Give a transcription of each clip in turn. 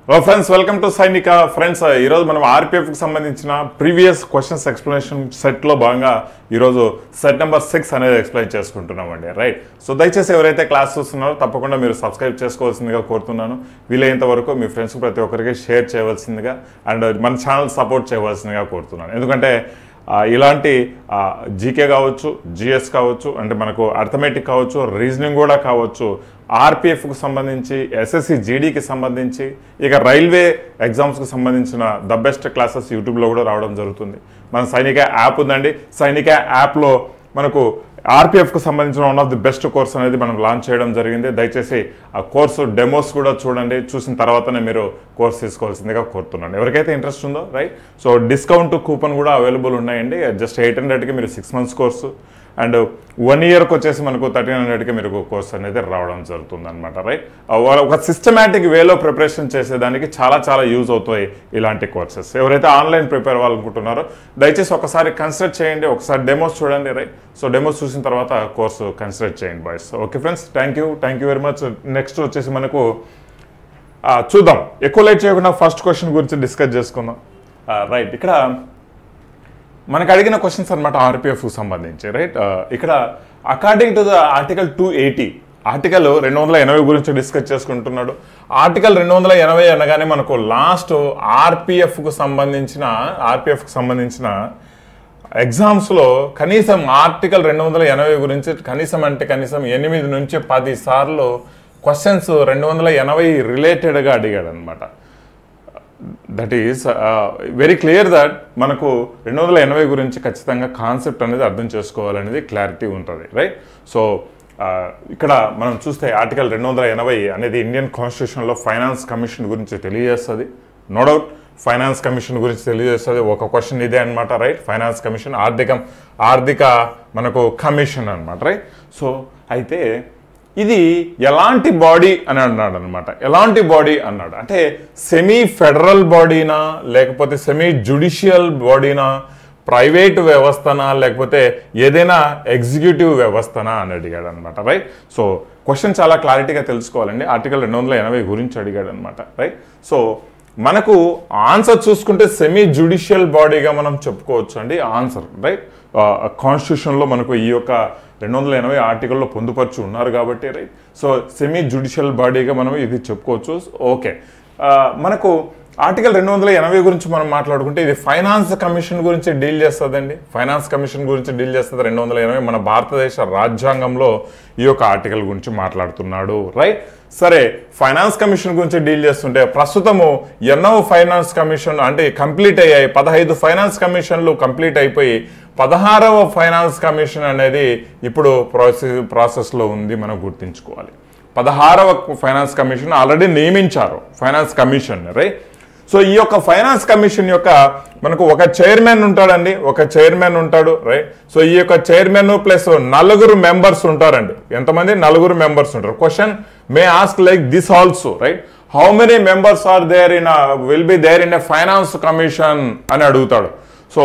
Hello friends, welcome to Sainika. Friends, ఈరోజు మనం RPF కి సంబంధించిన ప్రీవియస్ క్వశ్చన్స్ ఎక్స్ప్లెనేషన్ సెట్ లో భాగంగా ఈరోజు సెట్ నెంబర్ 6 అనేది ఎక్స్ప్లెయిన్ చేసుకుంటున్నామండి. రైట్, సో దయచేసి ఎవరైతే క్లాస్ చూస్తున్నారో తప్పకుండా మీరు సబ్స్క్రైబ్ చేసుకోవాల్సిందిగా కోరుతున్నాను. వీలైనంత వరకు మీ ఫ్రెండ్స్ ప్రతి ఒక్కరికి షేర్ చేయవలసిందిగా అండ్ మన ఛానల్ సపోర్ట్ చేయవలసిందిగా కోరుతున్నాను. ఎందుకంటే ఇలాంటి జీకే కావచ్చు, జిఎస్ కావచ్చు, అంటే మనకు అర్థమెటిక్ కావచ్చు, రీజనింగ్ కూడా కావచ్చు, ఆర్పిఎఫ్కు సంబంధించి, ఎస్ఎస్సి జీడీకి సంబంధించి, ఇక రైల్వే ఎగ్జామ్స్కి సంబంధించిన ద బెస్ట్ క్లాసెస్ యూట్యూబ్లో కూడా రావడం జరుగుతుంది. మన సైనిక యాప్ ఉందండి. సైనిక యాప్లో మనకు ఆర్పిఎఫ్కు సంబంధించిన one of the best course అనేది మనం లాంచ్ చేయడం జరిగింది. దయచేసి ఆ కోర్సు డెమోస్ కూడా చూడండి. చూసిన తర్వాతనే మీరు కోర్స్ తీసుకోవాల్సిందిగా కోరుతున్నాను. ఎవరికైతే ఇంట్రెస్ట్ ఉందో రైట్. సో డిస్కౌంట్ కూపన్ కూడా అవైలబుల్ ఉన్నాయండి. జస్ట్ 800కి మీరు 6 months కోర్సు అండ్ 1 yearకి వచ్చేసి మనకు 1300కి మీరు కోర్స్ అనేది రావడం జరుగుతుంది అనమాట. రైట్, ఒక సిస్టమేటిక్ వేలో ప్రిపరేషన్ చేసేదానికి చాలా యూజ్ అవుతాయి ఇలాంటి కోర్సెస్. ఎవరైతే ఆన్లైన్ ప్రిపేర్ అవ్వాలనుకుంటున్నారో దయచేసి ఒకసారి కన్సిడర్ చేయండి, ఒకసారి డెమోస్ చూడండి. రైట్, సో డెమోస్ చూసిన తర్వాత కోర్సు కన్సిడర్ చేయండి boys. Okay friends, thank you very much. Next వచ్చేసి మనకు చూద్దాం, ఎక్కువ లేట్ చేయకుండా ఫస్ట్ క్వశ్చన్ గురించి డిస్కస్ చేసుకుందాం. రైట్, ఇక్కడ మనకు అడిగిన క్వశ్చన్స్ అనమాట ఆర్పిఎఫ్కు సంబంధించి. రైట్, ఇక్కడ according to the article 280, article 280 గురించి డిస్కస్ చేసుకుంటున్నాడు. ఆర్టికల్ 280 అనగానే మనకు లాస్ట్ ఆర్పిఎఫ్కు సంబంధించిన ఎగ్జామ్స్లో కనీసం ఆర్టికల్ 280 గురించి కనీసం 8 నుంచి 10 సార్లు క్వశ్చన్స్ 280 రిలేటెడ్గా అడిగాడు అనమాట. That is very clear that మనకు 280 గురించి ఖచ్చితంగా కాన్సెప్ట్ అనేది అర్థం చేసుకోవాలనేది క్లారిటీ ఉంటుంది. రైట్, సో ఇక్కడ మనం చూస్తే ఆర్టికల్ 280 అనేది ఇండియన్ కాన్స్టిట్యూషన్లో ఫైనాన్స్ కమిషన్ గురించి తెలియజేస్తుంది. నో డౌట్ ఫైనాన్స్ కమిషన్ గురించి తెలియజేస్తుంది. ఒక క్వశ్చన్ ఇదే అనమాట. రైట్, ఫైనాన్స్ కమిషన్ ఆర్థిక మనకు కమిషన్ అనమాట. రైట్, సో అయితే ఇది ఎలాంటి బాడీ అని అన్నాడు అనమాట. ఎలాంటి బాడీ అన్నాడు అంటే సెమీ ఫెడరల్ బాడీనా, లేకపోతే సెమీ జ్యుడిషియల్ బాడీనా, ప్రైవేటు వ్యవస్థనా, లేకపోతే ఏదైనా ఎగ్జిక్యూటివ్ వ్యవస్థనా అని అడిగాడు అనమాట. రైట్, సో క్వశ్చన్ చాలా క్లారిటీగా తెలుసుకోవాలండి. ఆర్టికల్ 280 గురించి అడిగాడు అనమాట. రైట్, సో మనకు ఆన్సర్ చూసుకుంటే సెమీ జ్యుడిషియల్ బాడీగా మనం చెప్పుకోవచ్చు అండి ఆన్సర్. రైట్, కాన్స్టిట్యూషన్లో మనకు ఈ యొక్క 280 ఆర్టికల్లో పొందుపరిచి ఉన్నారు కాబట్టి రైట్, సో సెమీ జ్యుడిషియల్ బాడీగా మనం ఇది చెప్పుకోవచ్చు. ఓకే, మనకు ఆర్టికల్ 280 గురించి మనం మాట్లాడుకుంటే ఇది ఫైనాన్స్ కమిషన్ గురించి డీల్ చేస్తుందండి. ఫైనాన్స్ కమిషన్ గురించి డీల్ చేస్తుంది 280. మన భారతదేశ రాజ్యాంగంలో ఈ యొక్క ఆర్టికల్ గురించి మాట్లాడుతున్నాడు. రైట్, సరే, ఫైనాన్స్ కమిషన్ గురించి డీల్ చేస్తుంటే ప్రస్తుతము ఎన్నో ఫైనాన్స్ కమిషన్ అంటే కంప్లీట్ అయ్యాయి. 15 ఫైనాన్స్ కమిషన్లు కంప్లీట్ అయిపోయి 16వ ఫైనాన్స్ కమిషన్ అనేది ఇప్పుడు ప్రాసెస్లో ఉంది. మనం గుర్తుంచుకోవాలి, 16వ ఫైనాన్స్ కమిషన్ ఆల్రెడీ నియమించారు ఫైనాన్స్ కమిషన్. రైట్, సో ఈ యొక్క ఫైనాన్స్ కమిషన్ యొక్క మనకు ఒక చైర్మన్ ఉంటాడండి, ఒక చైర్మన్ ఉంటాడు. రైట్, సో ఈ యొక్క చైర్మన్ ప్లస్ 4 మెంబర్స్ ఉంటారండి. ఎంతమంది? 4 మెంబర్స్ ఉంటారు. Question may ask like this also. Right, how many members are there will be there in a finance commission అని అడుగుతాడు. సో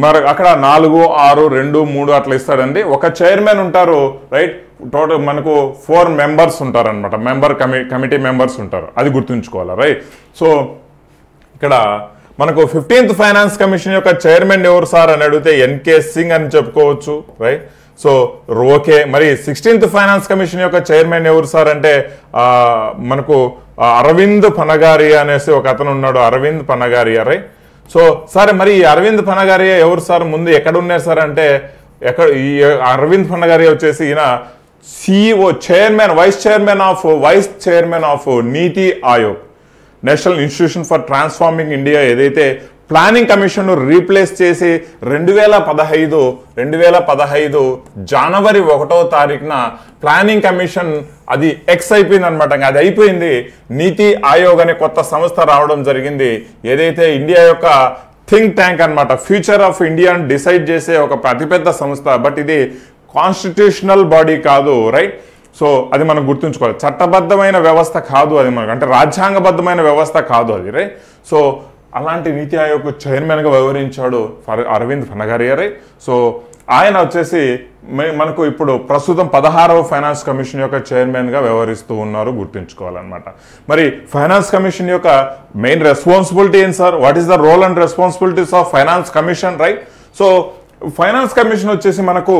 మరి అక్కడ 4, 6, 2, 3 అట్లా ఇస్తాడండి. ఒక చైర్మన్ ఉంటారు. రైట్, టోటల్ మనకు 4 మెంబర్స్ ఉంటారు అనమాట. కమిటీ మెంబర్స్ ఉంటారు, అది గుర్తుంచుకోవాలి. రైట్, సో ఇక్కడ మనకు 15th ఫైనాన్స్ కమిషన్ యొక్క చైర్మన్ ఎవరు సార్ అని అడిగితే ఎన్కే సింగ్ అని చెప్పుకోవచ్చు. రైట్, సో ఓకే, మరి 16th ఫైనాన్స్ కమిషన్ యొక్క చైర్మన్ ఎవరు సార్ అంటే మనకు అరవింద్ పనగారియా అనేసి ఒక అతను ఉన్నాడు, అరవింద్ పనగారియా. రైట్, సో సరే, మరి ఈ అరవింద్ పనగారియా ఎవరు సార్, ముందు ఎక్కడ ఉన్నారు సార్ అంటే ఈ అరవింద్ పనగారియా వచ్చేసి ఈయన CEO, vice chairman of NITI Aayog, national institution for transforming India. ఏదైతే ప్లానింగ్ కమిషన్ రీప్లేస్ చేసి 2015 జనవరి 1వ తారీఖున ప్లానింగ్ కమిషన్ అది ఎక్స్ అయిపోయింది అనమాట. అది అయిపోయింది. నీతి ఆయోగ్ అనే కొత్త సంస్థ రావడం జరిగింది. ఏదైతే ఇండియా యొక్క థింక్ ట్యాంక్ అనమాట, ఫ్యూచర్ ఆఫ్ ఇండియాని డిసైడ్ చేసే ఒక అతిపెద్ద సంస్థ. బట్ ఇది కాన్స్టిట్యూషనల్ బాడీ కాదు. రైట్, సో అది మనం గుర్తుంచుకోవాలి. చట్టబద్ధమైన వ్యవస్థ కాదు అది, మనకు అంటే రాజ్యాంగబద్ధమైన వ్యవస్థ కాదు అది. రైట్, సో అలాంటి నీతి ఆయోగ్ చైర్మన్గా వ్యవహరించాడు అరవింద్ పనగారియా. రైట్, సో ఆయన వచ్చేసి మనకు ఇప్పుడు ప్రస్తుతం 16వ ఫైనాన్స్ కమిషన్ యొక్క చైర్మన్గా వ్యవహరిస్తూ ఉన్నారు, గుర్తుంచుకోవాలన్నమాట. మరి ఫైనాన్స్ కమిషన్ యొక్క మెయిన్ రెస్పాన్సిబిలిటీ ఏంటి sir? What is the role and responsibilities of finance commission, right? So finance commission వచ్చేసి మనకు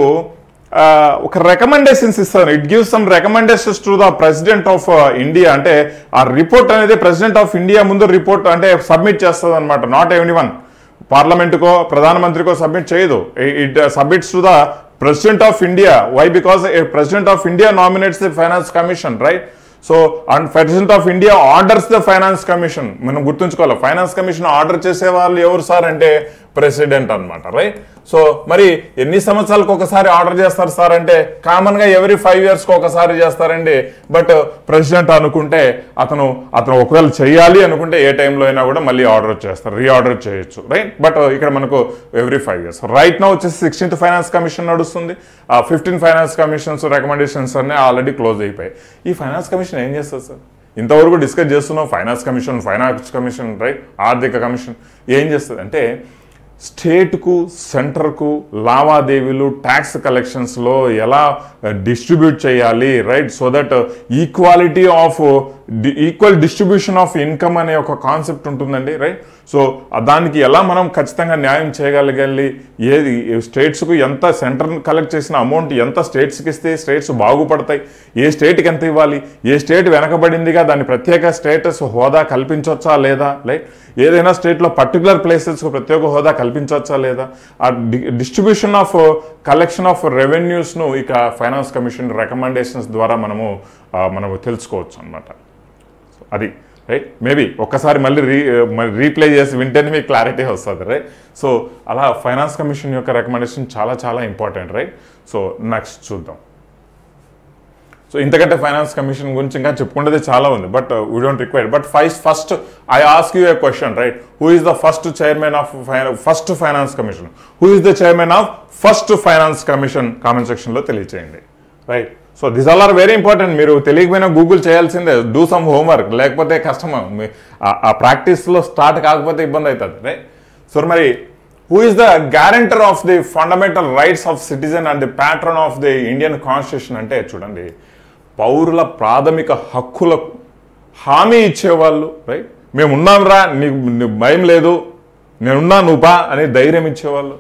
ఒక రికమెండేషన్స్ ఇస్తారు. It gives some recommendations to the president of India. అంటే ఆ రిపోర్ట్ అనేది ప్రెసిడెంట్ ఆఫ్ ఇండియా ముందు రిపోర్ట్ అంటే సబ్మిట్ చేస్తుంది అనమాట. నాట్ ఎవ్రీవన్, పార్లమెంటుకో ప్రధానమంత్రికో సబ్మిట్ చేయదు. It submits to the president of India. Why? Because president of India nominates the finance commission, right? So and president of India orders the finance commission. మనం గుర్తుంచుకోవాలి, finance commission order చేసే వాళ్ళు ఎవరు sir అంటే president అనమాట, right? So మరి ఎన్ని సంవత్సరాలకు ఒకసారి ఆర్డర్ చేస్తారు సార్ అంటే కామన్గా ఎవ్రీ 5 yearsకి ఒకసారి చేస్తారండి. బట్ ప్రెసిడెంట్ అనుకుంటే అతను ఒకవేళ చేయాలి అనుకుంటే ఏ టైంలో అయినా కూడా మళ్ళీ ఆర్డర్ చేస్తారు, రీఆర్డర్ చేయొచ్చు, రైట్? బట్ ఇక్కడ మనకు ఎవ్రీ 5 years. రైట్ నౌ వచ్చేసి 16th ఫైనాన్స్ కమిషన్ నడుస్తుంది. 15 ఫైనాన్స్ కమిషన్స్ రికమెండేషన్స్ అన్నీ ఆల్రెడీ క్లోజ్ అయిపోయాయి. ఈ ఫైనాన్స్ కమిషన్ ఏం చేస్తుంది సార్? ఇంతవరకు డిస్కస్ చేస్తున్నాం ఫైనాన్స్ కమిషన్, రైట్? ఆర్థిక కమిషన్ ఏం చేస్తుంది అంటే స్టేట్కు సెంటర్కు లావాదేవీలు ట్యాక్స్ కలెక్షన్స్లో ఎలా డిస్ట్రిబ్యూట్ చేయాలి, right? So that equal distribution of income అనే ఒక కాన్సెప్ట్ ఉంటుందండి, రైట్? సో దానికి ఎలా మనం ఖచ్చితంగా న్యాయం చేయగలగాలి, ఏది స్టేట్స్కు ఎంత సెంటర్ కలెక్ట్ చేసిన అమౌంట్ ఎంత స్టేట్స్కి ఇస్తే స్టేట్స్ బాగుపడతాయి, ఏ స్టేట్కి ఎంత ఇవ్వాలి, ఏ స్టేట్ వెనకబడిందిగా దాని ప్రత్యేక స్టేటస్ హోదా కల్పించవచ్చా లేదా, రైట్? ఏదైనా స్టేట్లో పర్టికులర్ ప్లేసెస్కు ప్రత్యేక హోదా కల్పించవచ్చా లేదా, ఆ డిస్ట్రిబ్యూషన్ ఆఫ్ కలెక్షన్ ఆఫ్ రెవెన్యూస్ను ఇక ఫైనాన్స్ కమిషన్ రికమెండేషన్స్ ద్వారా మనము తెలుసుకోవచ్చు అనమాట. అది రైట్. మేబీ ఒక్కసారి మళ్ళీ రీప్లే చేసి వింటేనే మీకు క్లారిటీ వస్తుంది, రైట్? సో అలా ఫైనాన్స్ కమిషన్ యొక్క రికమెండేషన్ చాలా చాలా ఇంపార్టెంట్, రైట్? సో నెక్స్ట్ చూద్దాం. సో ఇంతకంటే ఫైనాన్స్ కమిషన్ గురించి ఇంకా చెప్పుకుంటే చాలా ఉంది, but we don't require. But first I ask you a question, right? Who is the first chairman of first finance commission? Who is the chairman of first finance commission? Comment సెక్షన్లో తెలియచేయండి, right? So this all are very important. మీరు తెలియకపోయినా Google చేయాల్సిందే, do some homework, లేకపోతే కష్టం. ఆ ప్రాక్టీస్లో start కాకపోతే ఇబ్బంది అవుతుంది, రైట్? సో మరి who is the guarantor of the fundamental rights of citizen and the pattern of the Indian constitution? అంటే చూడండి, పౌరుల ప్రాథమిక హక్కులకు హామీ ఇచ్చేవాళ్ళు, రైట్? మేము ఉన్నాం రా, నీకు భయం లేదు, నేనున్నా నువ్వు బా అని ధైర్యం ఇచ్చేవాళ్ళు.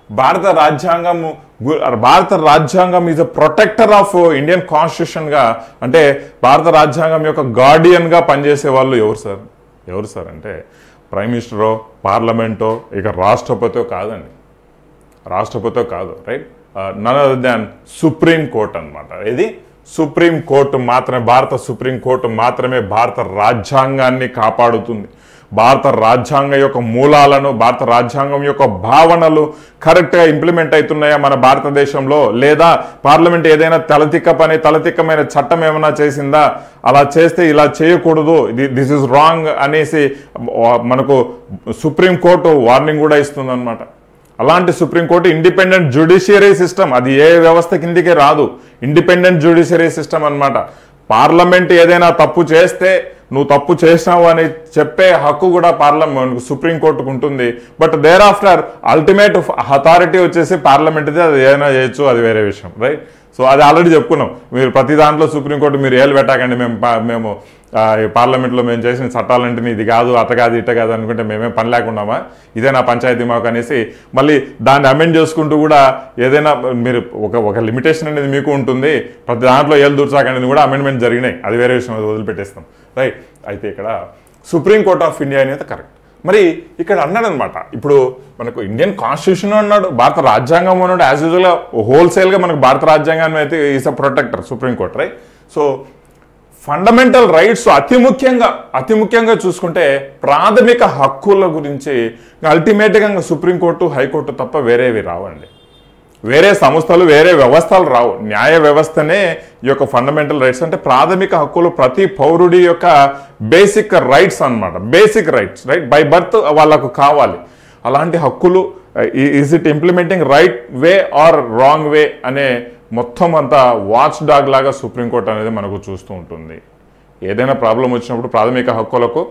భారత రాజ్యాంగం is a protector of Indian కాన్స్టిట్యూషన్గా, అంటే భారత రాజ్యాంగం యొక్క గార్డియన్గా పనిచేసే వాళ్ళు ఎవరు సార్ అంటే ప్రైమ్ మినిస్టరో పార్లమెంటో ఇక రాష్ట్రపతితో కాదు, right? None other than supreme court అనమాట. ఇది సుప్రీం కోర్టు మాత్రమే, భారత సుప్రీం కోర్టు మాత్రమే భారత రాజ్యాంగాన్ని కాపాడుతుంది. భారత రాజ్యాంగం యొక్క మూలాలను, భారత రాజ్యాంగం యొక్క భావనలు కరెక్ట్గా ఇంప్లిమెంట్ అవుతున్నాయా మన భారతదేశంలో, లేదా పార్లమెంట్ ఏదైనా తలతిక్కమైన చట్టం ఏమైనా చేసిందా, అలా చేస్తే ఇలా చేయకూడదు, దిస్ ఇస్ రాంగ్ అనేసి మనకు సుప్రీం కోర్టు వార్నింగ్ కూడా ఇస్తుంది అనమాట. అలాంటి సుప్రీంకోర్టు ఇండిపెండెంట్ జ్యుడిషియరీ సిస్టమ్, అది ఏ వ్యవస్థ కిందికి రాదు, ఇండిపెండెంట్ జ్యుడిషియరీ సిస్టమ్ అనమాట. పార్లమెంట్ ఏదైనా తప్పు చేస్తే నువ్వు తప్పు చేసినావు అని చెప్పే హక్కు కూడా సుప్రీంకోర్టుకు ఉంటుంది. But thereafter ultimate authority వచ్చేసి పార్లమెంట్దే, అది ఏదైనా చేయొచ్చు, అది వేరే విషయం, రైట్? సో అది ఆల్రెడీ చెప్పుకున్నాం. మీరు ప్రతి దాంట్లో సుప్రీంకోర్టు మీరు ఏళ్ళు పెట్టకండి, మేము పార్లమెంట్లో మేము చేసిన చట్టాలంటే ఇది కాదు, అట కాదు, ఇట కాదు అనుకుంటే మేమేం పని లేకుండామా, ఇదే నా పంచాయతీ మాకు అనేసి మళ్ళీ దాన్ని అమెండ్ చేసుకుంటూ కూడా ఏదైనా మీరు ఒక లిమిటేషన్ అనేది మీకు ఉంటుంది. ప్రతి దాంట్లో ఏళ్ళు దూర్చాకనేది కూడా అమెండ్మెంట్ జరిగినాయి, అది వేరే విషయం, అది వదిలిపెట్టేస్తాం, రైట్? అయితే ఇక్కడ సుప్రీంకోర్ట్ ఆఫ్ ఇండియా అనేది కరెక్ట్. మరి ఇక్కడ అన్నాడు అనమాట, ఇప్పుడు మనకు ఇండియన్ కాన్స్టిట్యూషన్ అన్నాడు, భారత రాజ్యాంగం అన్నాడు, యాజ్ యూజువల్గా హోల్సేల్గా మనకు భారత రాజ్యాంగాన్ని అయితే is a protector supreme court, right? So fundamental rights అతి ముఖ్యంగా చూసుకుంటే ప్రాథమిక హక్కుల గురించి అల్టిమేట్గా సుప్రీంకోర్టు, హైకోర్టు తప్ప వేరేవి రావండి. వేరే సంస్థలు, వేరే వ్యవస్థలు రావు. న్యాయ వ్యవస్థనే ఈ యొక్క ఫండమెంటల్ రైట్స్ అంటే ప్రాథమిక హక్కులు, ప్రతి పౌరుడి యొక్క బేసిక్ రైట్స్ అన్నమాట. Basic rights, right? By birth వాళ్ళకు కావాలి. అలాంటి హక్కులు is it implementing right way or wrong way అనే మొత్తం అంతా వాచ్ డాగ్ లాగా సుప్రీంకోర్టు అనేది మనకు చూస్తూ ఉంటుంది. ఏదైనా ప్రాబ్లం వచ్చినప్పుడు ప్రాథమిక హక్కులకు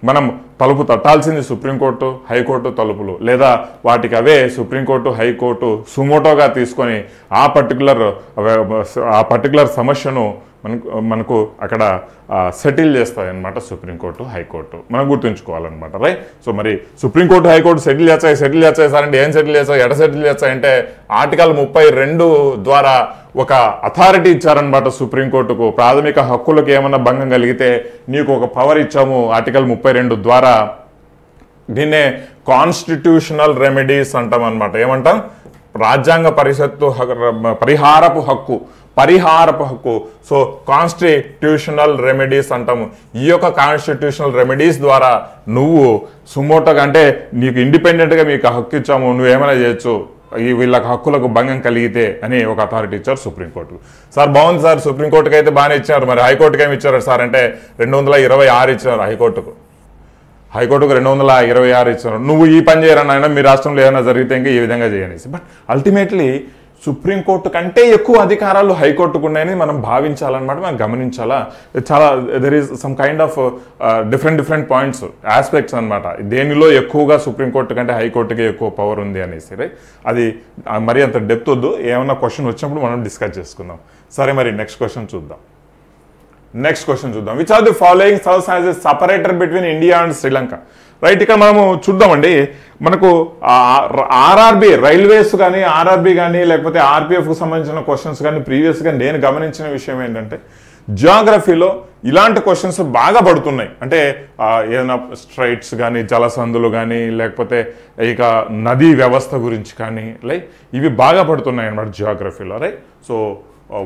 మనం తలుపు తట్టాల్సింది సుప్రీంకోర్టు, హైకోర్టు తలుపులు, లేదా వాటికి అవే సుప్రీంకోర్టు, హైకోర్టు సుమోటోగా తీసుకొని ఆ పర్టికులర్ సమస్యను మనకు అక్కడ సెటిల్ చేస్తాయి అన్నమాట సుప్రీంకోర్టు, హైకోర్టు. మనం గుర్తుంచుకోవాలన్నమాట, రైట్? సో మరి సుప్రీంకోర్టు, హైకోర్టు సెటిల్ చేస్తాయి సార్ అంటే ఏం సెటిల్ చేస్తాయి, ఎట సెటిల్ చేస్తాయంటే ఆర్టికల్ 32 ద్వారా ఒక అథారిటీ ఇచ్చారనమాట సుప్రీంకోర్టుకు. ప్రాథమిక హక్కులకు ఏమన్నా భంగం కలిగితే నీకు ఒక పవర్ ఇచ్చాము ఆర్టికల్ 32 ద్వారా. దీన్నే కాన్స్టిట్యూషనల్ రెమెడీస్ అంటాం అనమాట. ఏమంటాం? రాజ్యాంగ పరిహారపు హక్కు. సో కాన్స్టిట్యూషనల్ రెమెడీస్ అంటాము. ఈ యొక్క కాన్స్టిట్యూషనల్ రెమెడీస్ ద్వారా నువ్వు సుమోటోగా అంటే నీకు ఇండిపెండెంట్గా మీకు హక్కు ఇచ్చాము, నువ్వేమైనా చేయొచ్చు వీళ్ళకి హక్కులకు భంగం కలిగితే అని ఒక అథారిటీ ఇచ్చారు సుప్రీంకోర్టుకు. సార్ బాగుంది సార్, సుప్రీంకోర్టుకి అయితే బాగానే ఇచ్చారు, మరి హైకోర్టుకి ఏమి ఇచ్చారు సార్ అంటే 226 ఇచ్చారు హైకోర్టుకు 226 ఇచ్చారు. నువ్వు ఈ పని చేయరని ఆయన మీ రాష్ట్రంలో ఏమైనా జరిగితే ఇంకా ఈ విధంగా చేయనేసి. బట్ అల్టిమేట్లీ సుప్రీంకోర్టు కంటే ఎక్కువ అధికారాలు హైకోర్టుకు ఉన్నాయని మనం భావించాలన్నమాట, మనం గమనించాలా. చాలా there is some kind of different points, aspects అనమాట. దేనిలో ఎక్కువగా సుప్రీంకోర్టు కంటే హైకోర్టుకి ఎక్కువ పవర్ ఉంది అనేసి, రైట్? అది మరి అంత డెప్త్ వద్దు, ఏమన్నా క్వశ్చన్ వచ్చినప్పుడు మనం డిస్కస్ చేసుకుందాం. సరే, మరి నెక్స్ట్ క్వశ్చన్ చూద్దాం. Which are the following serves as a separator between India and Sri Lanka? Right, ఇక్కడ మనము చూద్దామండి. మనకు ఆర్ఆర్బి రైల్వేస్ కానీ, ఆర్ఆర్బి కానీ, లేకపోతే ఆర్పిఎఫ్కు సంబంధించిన క్వశ్చన్స్ కానీ ప్రీవియస్గా నేను గమనించిన విషయం ఏంటంటే జియోగ్రఫీలో ఇలాంటి క్వశ్చన్స్ బాగా పడుతున్నాయి. అంటే ఏదైనా స్ట్రైట్స్ కానీ, జలసందులు కానీ, లేకపోతే ఇక నదీ వ్యవస్థ గురించి కానీ, లైక్ ఇవి బాగా పడుతున్నాయి అన్నమాట జియోగ్రఫీలో, రైట్? సో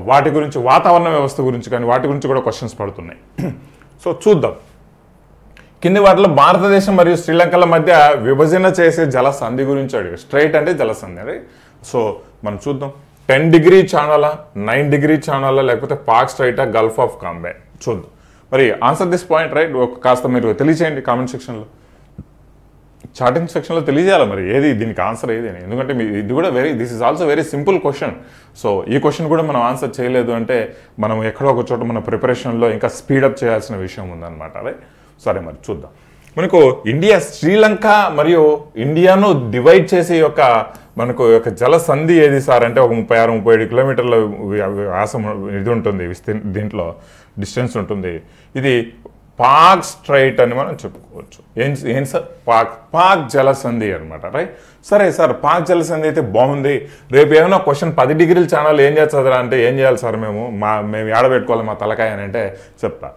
వాటి గురించి, వాతావరణ వ్యవస్థ గురించి కానీ వాటి గురించి కూడా క్వశ్చన్స్ పడుతున్నాయి. సో చూద్దాం. కింది వాటిలో భారతదేశం మరియు శ్రీలంకల మధ్య విభజన చేసే జలసంధి గురించి అడిగారు. స్ట్రైట్ అంటే జలసంధి, రైట్? సో మనం చూద్దాం. 10 డిగ్రీ ఛానలా, 9 డిగ్రీ ఛానలా, లేకపోతే పాక్ స్ట్రైటా, గల్ఫ్ ఆఫ్ కాంబే? చూద్దాం. మరి ఆన్సర్ దిస్ పాయింట్, రైట్? కాస్త మీరు తెలియజేయండి కామెంట్ సెక్షన్లో, చాటింగ్ సెక్షన్లో తెలియజేయాలి మరి ఏది దీనికి ఆన్సర్ ఏది అని. ఎందుకంటే ఇది కూడా this is also very simple question. So ఈ క్వశ్చన్ కూడా మనం ఆన్సర్ చేయలేదు అంటే మనం ఎక్కడో ఒక చోట మన ప్రిపరేషన్లో ఇంకా స్పీడప్ చేయాల్సిన విషయం ఉందన్నమాట, రైట్? సరే, మరి చూద్దాం. మనకు ఇండియా, శ్రీలంక మరియు ఇండియాను డివైడ్ చేసే మనకు జలసంధి ఏది సార్ అంటే ఒక 36-37 కిలోమీటర్ల వ్యాసం ఇది ఉంటుంది, దీంట్లో డిస్టెన్స్ ఉంటుంది. ఇది పాక్ స్ట్రైట్ అని మనం చెప్పుకోవచ్చు. ఏం సార్? పాక్ జలసంధి అనమాట, రైట్? సరే సార్, పాక్ జలసంధి అయితే బాగుంది. రేపు ఏమైనా క్వశ్చన్ 10 డిగ్రీల ఛానల్ ఏం చేస్తుందా అంటే ఏం చేయాలి సార్ మేము ఏడబెట్టుకోవాలి మా తలకాయ అని అంటే చెప్తా,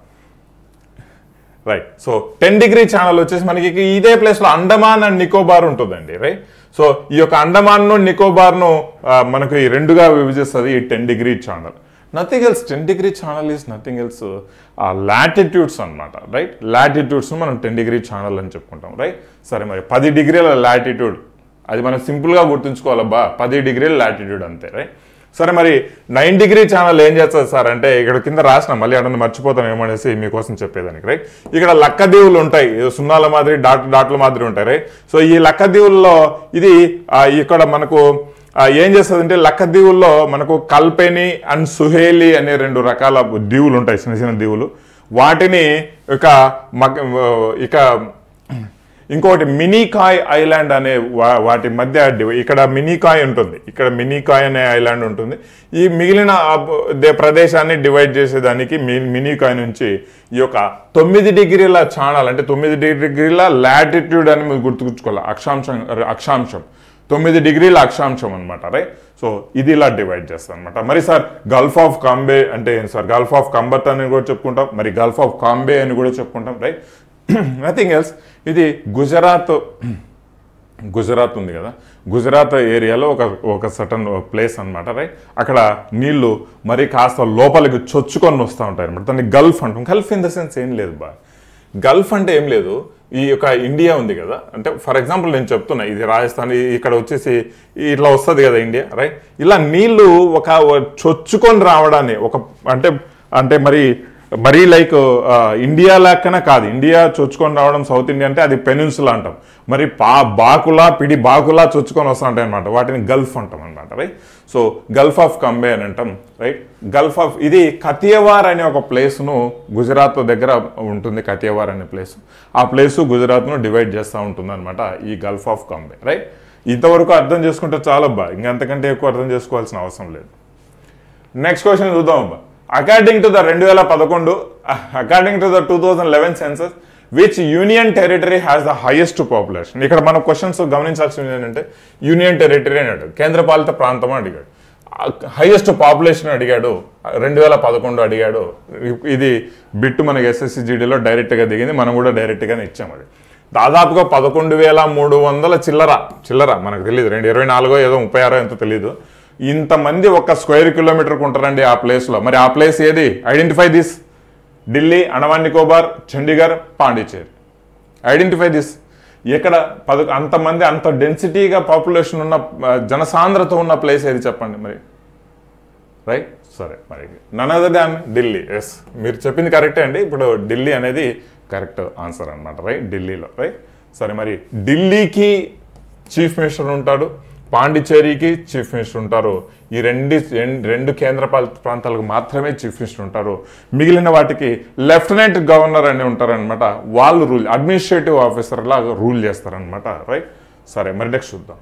రైట్? సో 10 డిగ్రీ ఛానల్ వచ్చేసి మనకి ఇదే ప్లేస్లో అండమాన్ అండ్ నికోబార్ ఉంటుందండి, రైట్? సో ఈ యొక్క అండమాన్ను నికోబార్ను మనకు ఈ రెండుగా విభజిస్తుంది ఈ 10 degree channel. Nothing else. 10 degree channel is nothing else latitudes అనమాట, రైట్? లాటిట్యూడ్స్ను మనం 10 డిగ్రీ ఛానల్ అని చెప్పుకుంటాం, రైట్? సరే, మరి 10 డిగ్రీల లాటిట్యూడ్ అది మనం సింపుల్గా గుర్తుంచుకోవాలబ్బా, 10 డిగ్రీల లాటిట్యూడ్ అంతే, రైట్? సరే, మరి 9 డిగ్రీ ఛానల్ ఏం చేస్తుంది సార్ అంటే ఇక్కడ కింద రాసిన, మళ్ళీ అడని మర్చిపోతాం ఏమనేసి మీకోసం చెప్పేదానికి, రైట్? ఇక్కడ లక్కదీవులు ఉంటాయి, సున్నాల మాదిరి డాట్ల మాదిరి ఉంటాయి, రైట్? సో ఈ లక్కదీవుల్లో ఇది ఇక్కడ మనకు ఏం చేస్తుంది అంటే లక్కదీవుల్లో మనకు కల్పెని అండ్ సుహేలి అనే 2 రకాల దీవులు ఉంటాయి, చిన్న చిన్న దీవులు. వాటిని ఇక ఇంకోటి మినీకాయ్ ఐలాండ్ అనే వాటి మధ్య ఇక్కడ మినీకాయ్ ఉంటుంది, ఇక్కడ మినీకాయ్ అనే ఐలాండ్ ఉంటుంది. ఈ మిగిలిన ప్రదేశాన్ని డివైడ్ చేసేదానికి మినీకాయ్ నుంచి ఈ యొక్క 9 డిగ్రీల ఛానల్ అంటే 9 డిగ్రీల లాటిట్యూడ్ అని మీరు గుర్తుంచుకోవాలి. అక్షాంశం 9 డిగ్రీల అక్షాంశం అనమాట, రైట్? సో ఇది ఇలా డివైడ్ చేస్తాం అనమాట. మరి సార్ గల్ఫ్ ఆఫ్ కాంబే అంటే ఏంటి సార్? గల్ఫ్ ఆఫ్ కంబత్ అని కూడా చెప్పుకుంటాం, మరి గల్ఫ్ ఆఫ్ కాంబే అని కూడా చెప్పుకుంటాం, రైట్? Nothing else. ఇది గుజరాత్ ఉంది కదా, గుజరాత్ ఏరియాలో ఒక సటన్ ప్లేస్ అనమాట, రైట్? అక్కడ నీళ్లు మరి కాస్త లోపలికి చొచ్చుకొని వస్తూ ఉంటాయి అనమాట. దాన్ని గల్ఫ్ అంటాం. గల్ఫ్ ఇన్ ద సెన్స్ ఏం లేదు బా, గల్ఫ్ అంటే ఏం లేదు. ఈ యొక్క ఇండియా ఉంది కదా, అంటే ఫర్ ఎగ్జాంపుల్ నేను చెప్తున్నా, ఇది రాజస్థాన్, ఇక్కడ వచ్చేసి ఇట్లా వస్తుంది కదా ఇండియా, రైట్? ఇలా నీళ్లు ఒక చొచ్చుకొని రావడాన్ని అంటే మరి మరీ లైక్ ఇండియా లాక్కనే కాదు, ఇండియా చొచ్చుకొని రావడం సౌత్ ఇండియా అంటే అది పెనిన్సులా అంటాం. మరి పిడి బాకులా చొచ్చుకొని వస్తుంటాయి అనమాట, వాటిని గల్ఫ్ అంటాం అనమాట, రైట్. సో గల్ఫ్ ఆఫ్ కంబే అని అంటాం, రైట్. గల్ఫ్ ఆఫ్ ఇది కతియవార్ అనే ఒక ప్లేస్ను గుజరాత్ దగ్గర ఉంటుంది. కతియవార్ అనే ప్లేస్, ఆ ప్లేస్ గుజరాత్ను డివైడ్ చేస్తూ ఉంటుంది అనమాట ఈ గల్ఫ్ ఆఫ్ కంబే, రైట్. ఇంతవరకు అర్థం చేసుకుంటే చాలా ఇంకంతకంటే ఎక్కువ అర్థం చేసుకోవాల్సిన అవసరం లేదు. నెక్స్ట్ క్వశ్చన్ చూద్దాం అబ్బా. According to the 2011 census which union territory has the highest population. ఇక్కడ మన క్వశ్చన్స్ గమనించాల్సింది ఏంటంటే యూనియన్ టెరిటరీ అని అడిగాడు, కేంద్రపాలిత ప్రాంతం అడిగాడు, హైయెస్ట్ పాపులేషన్ అడిగాడు, 2011 అడిగాడు. ఇది బిట్టు మనకి SSCGDలో డైరెక్ట్గా దిగింది, మనం కూడా డైరెక్ట్గానే ఇచ్చాము. అది దాదాపుగా 11,300 చిల్లర మనకు తెలియదు, 24 ఏదో 36 ఎంతో తెలియదు. ఇంతమంది ఒక స్క్వేర్ కిలోమీటర్కి ఉంటారండి ఆ ప్లేస్లో. మరి ఆ ప్లేస్ ఏది? Identify this. Delhi, Andaman Nicobar, Chandigarh, Pondicherry. Identify this. ఎక్కడ అంతమంది అంత డెన్సిటీగా పాపులేషన్ ఉన్న జనసాంద్రత ఉన్న ప్లేస్ ఏది చెప్పండి మరి, రైట్. సరే, మరి none other than Delhi. Yes, మీరు చెప్పింది కరెక్టే అండి. ఇప్పుడు ఢిల్లీ అనేది కరెక్ట్ ఆన్సర్ అనమాట, రైట్. ఢిల్లీలో, రైట్. సరే, మరి ఢిల్లీకి చీఫ్ మినిస్టర్ ఉంటాడు, పాండిచేరికి చీఫ్ మినిస్టర్ ఉంటారు. ఈ రెండు కేంద్రపాలిత ప్రాంతాలకు మాత్రమే చీఫ్ మినిస్టర్ ఉంటారు. మిగిలిన వాటికి లెఫ్టినెంట్ గవర్నర్ అని ఉంటారనమాట. వాళ్ళు అడ్మినిస్ట్రేటివ్ ఆఫీసర్ లాగా రూల్ చేస్తారనమాట, రైట్. సరే, మరి నెక్స్ట్ చూద్దాం.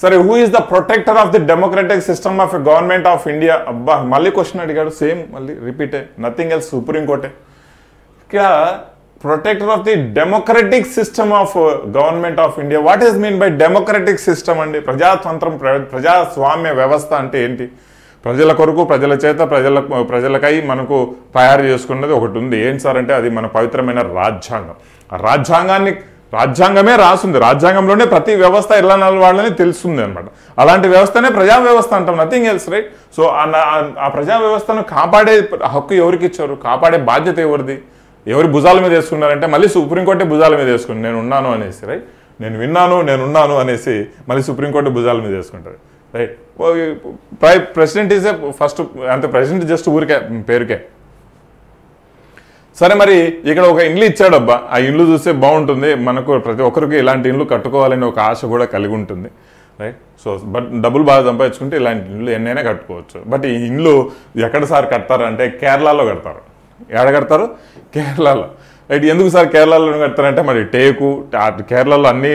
సరే, who is the protector of the democratic system of government of India? అబ్బా, మళ్ళీ క్వశ్చన్ అడిగాడు, సేమ్ మళ్ళీ రిపీటే, నథింగ్ ఎల్స్, సుప్రీంకోర్టే. ఇక్కడ protector of the democratic system of government of India. What is mean by democratic system అండి? ప్రజాతంత్రం, ప్రజాస్వామ్య వ్యవస్థ అంటే ఏంటి? ప్రజల కొరకు, ప్రజల చేత, ప్రజలకై మనకు తయారు చేసుకున్నది ఒకటి ఉంది. ఏంటి సార్ అంటే అది మన పవిత్రమైన రాజ్యాంగం. ఆ రాజ్యాంగమే రాసింది. రాజ్యాంగంలోనే ప్రతి వ్యవస్థ ఎలా వాళ్ళని తెలుస్తుంది అనమాట. అలాంటి వ్యవస్థనే ప్రజా వ్యవస్థ అంటాం, నథింగ్ ఎల్స్, రైట్. సో ఆ ప్రజా వ్యవస్థను కాపాడే హక్కు ఎవరికి ఇచ్చారు? కాపాడే బాధ్యత ఎవరిది? ఎవరి భుజాల మీద వేసుకున్నారంటే మళ్ళీ సుప్రీంకోర్టు భుజాల మీద వేసుకుని నేను ఉన్నాను అనేసి, రైట్. నేనున్నాను అనేసి మళ్ళీ సుప్రీంకోర్టు భుజాల మీద వేసుకుంటారు, right. President is a first, అంతే. ప్రెసిడెంట్ జస్ట్ ఊరికే పేరుకే. సరే, మరి ఇక్కడ ఒక ఇల్లు ఇచ్చాడబ్బా. ఆ ఇల్లు చూస్తే బాగుంటుంది, మనకు ప్రతి ఒక్కరికి ఇలాంటి ఇల్లు కట్టుకోవాలని ఒక ఆశ కూడా కలిగి ఉంటుంది, రైట్. సో బట్ డబ్బులు బాగా సంపాదించుకుంటే ఇలాంటి ఇల్లు ఎన్నైనా కట్టుకోవచ్చు. బట్ ఈ ఇల్లు ఎక్కడ సార్ కడతారు అంటే కేరళలో కడతారు. ఎక్కడ కడతారు? కేరళలో, రైట్. ఎందుకు సార్ కేరళలో కడతారంటే మరి టేకు, కేరళలో అన్ని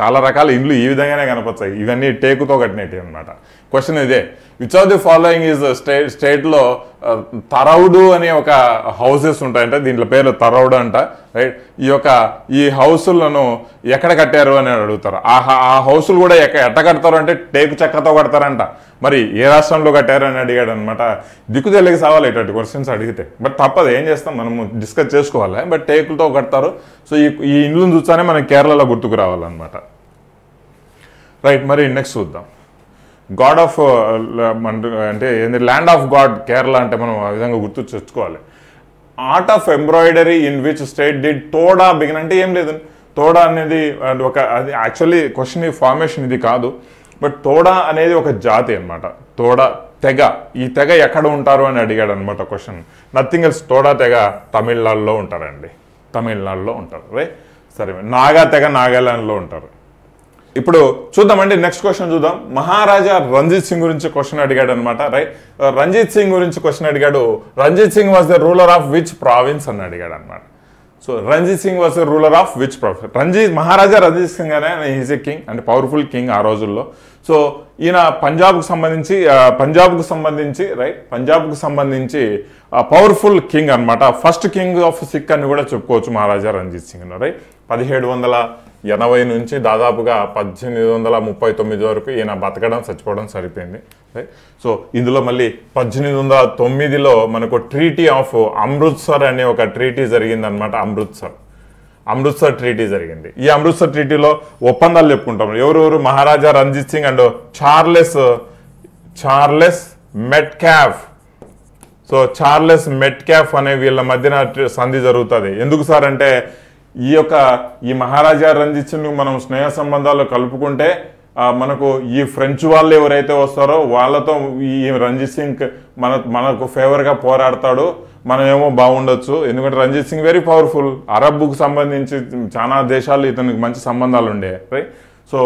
చాలా రకాల ఇండ్లు ఈ విధంగానే కనపడతాయి. ఇవన్నీ టేకుతో కట్టినట్టు అనమాట. క్వశ్చన్ ఇదే, which of the following is స్టేట్లో తరౌడు అనే ఒక హౌసెస్ ఉంటాయంట, దీంట్లో పేరు తరౌడు అంట, రైట్. ఈ హౌసులను ఎక్కడ కట్టారు అని అడుగుతారు. ఆ హౌసులు కూడా ఎట్ట కడతారు అంటే టేకు చెక్కతో కడతారంట. మరి ఏ రాష్ట్రంలో కట్టారు అని అడిగాడు అనమాట. దిక్కు తెలియక సావాలి ఇటువంటి క్వశ్చన్స్ అడిగితే. బట్ తప్పదు, ఏం చేస్తాం, మనము డిస్కస్ చేసుకోవాలి. బట్ టేకులతో కడతారు. సో ఈ ఇల్లును చూస్తానే మనం కేరళలో గుర్తుకు రావాలన్నమాట, రైట్. మరి నెక్స్ట్ చూద్దాం. గాడ్ ఆఫ్ అంటే ఏంది? ల్యాండ్ ఆఫ్ గాడ్ కేరళ అంటే మనం ఆ విధంగా గుర్తు తెచ్చుకోవాలి. Art of embroidery in which state did Toda begin అంటే ఏం లేదు. తోడా అనేది అది యాక్చువల్లీ క్వశ్చన్ ఫార్మేషన్ ఇది కాదు. బట్ తోడా అనేది ఒక జాతి అనమాట. తోడా తెగ, ఈ తెగ ఎక్కడ ఉంటారు అని అడిగాడు అనమాట క్వశ్చన్. Nothing else. తోడా తెగ తమిళనాడులో ఉంటారండి, తమిళనాడులో ఉంటారు, రైట్. సరే, నాగా తెగ నాగాలాండ్లో ఉంటారు. ఇప్పుడు చూద్దామండి, నెక్స్ట్ క్వశ్చన్ చూద్దాం. మహారాజా రంజిత్ సింగ్ గురించి క్వశ్చన్ అడిగాడు అనమాట, రైట్. రంజిత్ సింగ్ గురించి క్వశ్చన్ అడిగాడు. Ranjit Singh was the ruler of which province అని అడిగాడు అనమాట. So Ranjit Singh was the ruler of which province? Maharaja Ranjit Singh అనే ఈజ్ ఏ కింగ్ అంటే పవర్ఫుల్ కింగ్ ఆ రోజుల్లో. సో ఈయన పంజాబ్కు సంబంధించి రైట్, పంజాబ్కు సంబంధించి పవర్ఫుల్ కింగ్ అనమాట. ఫస్ట్ కింగ్ ఆఫ్ సిక్ అని కూడా చెప్పుకోవచ్చు మహారాజా రంజిత్ సింగ్, రైట్. 1780 నుంచి దాదాపుగా 1839 వరకు ఈయన బతకడం, చచ్చిపోవడం సరిపోయింది, రైట్. సో ఇందులో మళ్ళీ 1809లో మనకు ట్రీటీ ఆఫ్ అమృత్సర్ అనే ఒక ట్రీటీ జరిగిందనమాట. అమృత్సర్ ట్రీటీ జరిగింది. ఈ అమృత్సర్ ట్రీటీలో ఒప్పందాలు చెప్పుకుంటాం. ఎవరెవరు? Maharaja Ranjit Singh and Charles Metcalfe. So Charles Metcalfe అనే వీళ్ళ మధ్యన సంధి జరుగుతుంది. ఎందుకు సార్ అంటే ఈ మహారాజా రంజిత్ సింగ్ మనం స్నేహ సంబంధాలు కలుపుకుంటే మనకు ఈ ఫ్రెంచ్ వాళ్ళు ఎవరైతే వస్తారో వాళ్ళతో ఈ రంజిత్ సింగ్ మనకు ఫేవర్గా పోరాడతాడు. మనమేమో బాగుండొచ్చు, ఎందుకంటే రంజిత్ సింగ్ వెరీ పవర్ఫుల్, అరబ్కు సంబంధించి చాలా దేశాలు ఇతనికి మంచి సంబంధాలు ఉండే, రైట్? సో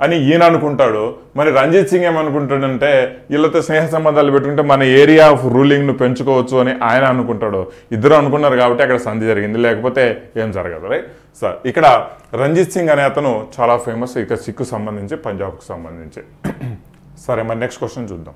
అని ఈయన అనుకుంటాడు. మరి రంజిత్ సింగ్ ఏమనుకుంటాడంటే వీళ్ళతో స్నేహ సంబంధాలు పెట్టుకుంటే మన ఏరియా ఆఫ్ రూలింగ్ను పెంచుకోవచ్చు అని ఆయన అనుకుంటాడు. ఇద్దరు అనుకున్నారు కాబట్టి అక్కడ సంధి జరిగింది, లేకపోతే ఏం జరగదు, రైట్? సో ఇక్కడ రంజిత్ సింగ్ అనే అతను చాలా ఫేమస్, ఇక సిక్కు సంబంధించి, పంజాబ్కు సంబంధించి. సరే, మరి నెక్స్ట్ క్వశ్చన్ చూద్దాం.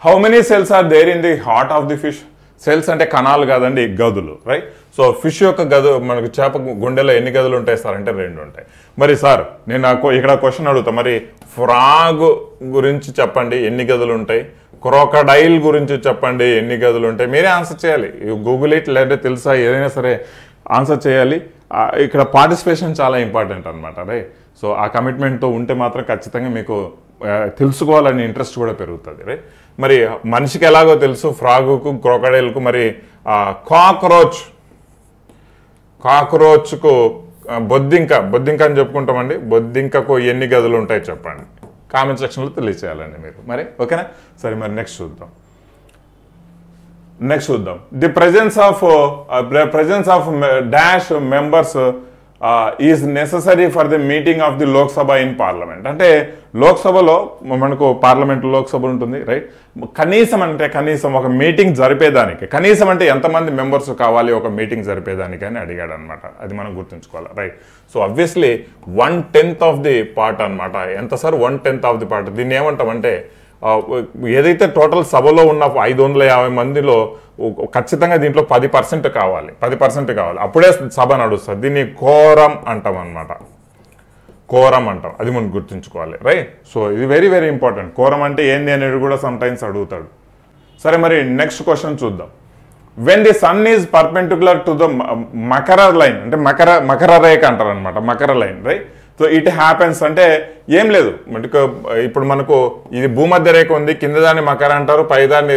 How many cells are there in the heart of the fish? Cells అంటే కణాలు కాదండి, గదులు, రైట్? సో ఫిష్ యొక్క గదు, మనకు చేప గుండెలో ఎన్ని గదులు ఉంటాయి సార్ అంటే 2 ఉంటాయి. మరి సార్ నేను ఇక్కడ క్వశ్చన్ అడుగుతా, మరి ఫ్రాగ్ గురించి చెప్పండి ఎన్ని గదులు ఉంటాయి, క్రోకడైల్ గురించి చెప్పండి ఎన్ని గదులు ఉంటాయి, మీరే ఆన్సర్ చేయాలి. గూగుల్ ఇట్, లేదంటే తెలుసా, ఏదైనా సరే ఆన్సర్ చేయాలి. ఇక్కడ పార్టిసిపేషన్ చాలా ఇంపార్టెంట్ అనమాట, రైట్? సో ఆ కమిట్మెంట్తో ఉంటే మాత్రం ఖచ్చితంగా మీకు తెలుసుకోవాలని ఇంట్రెస్ట్ కూడా పెరుగుతుంది, రైట్? మరి మనిషికి ఎలాగో తెలుసు ఫ్రాగుకు, క్రోకడైల్కు, మరి కాక్రోచ్కు బొద్దింక అని చెప్పుకుంటామండి. బొద్దింకకు ఎన్ని గదులు ఉంటాయి చెప్పండి, కామెంట్ సెక్షన్లో తెలియచేయాలండి మీరు, మరి ఓకేనా? సరే, మరి నెక్స్ట్ చూద్దాం. The presence of dash members is necessary for the meeting of the Lok Sabha in parliament. అంటే లోక్సభలో మనకు పార్లమెంట్ లోక్సభ ఉంటుంది, రైట్? కనీసం ఒక మీటింగ్ జరిపేదానికి కనీసం అంటే ఎంతమంది మెంబర్స్ కావాలి ఒక మీటింగ్ జరిపేదానికి అని అడిగాడు అనమాట. అది మనం గుర్తుంచుకోవాలి, right? So obviously 1/10 of the part అనమాట. ఎంత సార్? 1/10 of the part. దీన్ని ఏమంటామంటే ఏదైతే టోటల్ సభలో ఉన్న 550 మందిలో ఖచ్చితంగా దీంట్లో 10% కావాలి, 10% కావాలి, అప్పుడే సభ నడుస్తుంది. దీన్ని కోరం అంటాం అనమాట, కోరం అంటాం. అది మనం గుర్తుంచుకోవాలి, రైట్? సో ఇది వెరీ వెరీ ఇంపార్టెంట్. కోరం అంటే ఏంది అనేది కూడా సమ్ టైమ్స్ అడుగుతాడు. సరే, మరి నెక్స్ట్ క్వశ్చన్ చూద్దాం. When the sun is perpendicular to the మకర లైన్, అంటే మకర రేఖ అంటారు అనమాట, మకర line, right? So it happens అంటే ఏం లేదు, ఇప్పుడు మనకు ఇది భూమధ్య రేఖ ఉంది, కింద దాన్ని మకర అంటారు, పైదాన్ని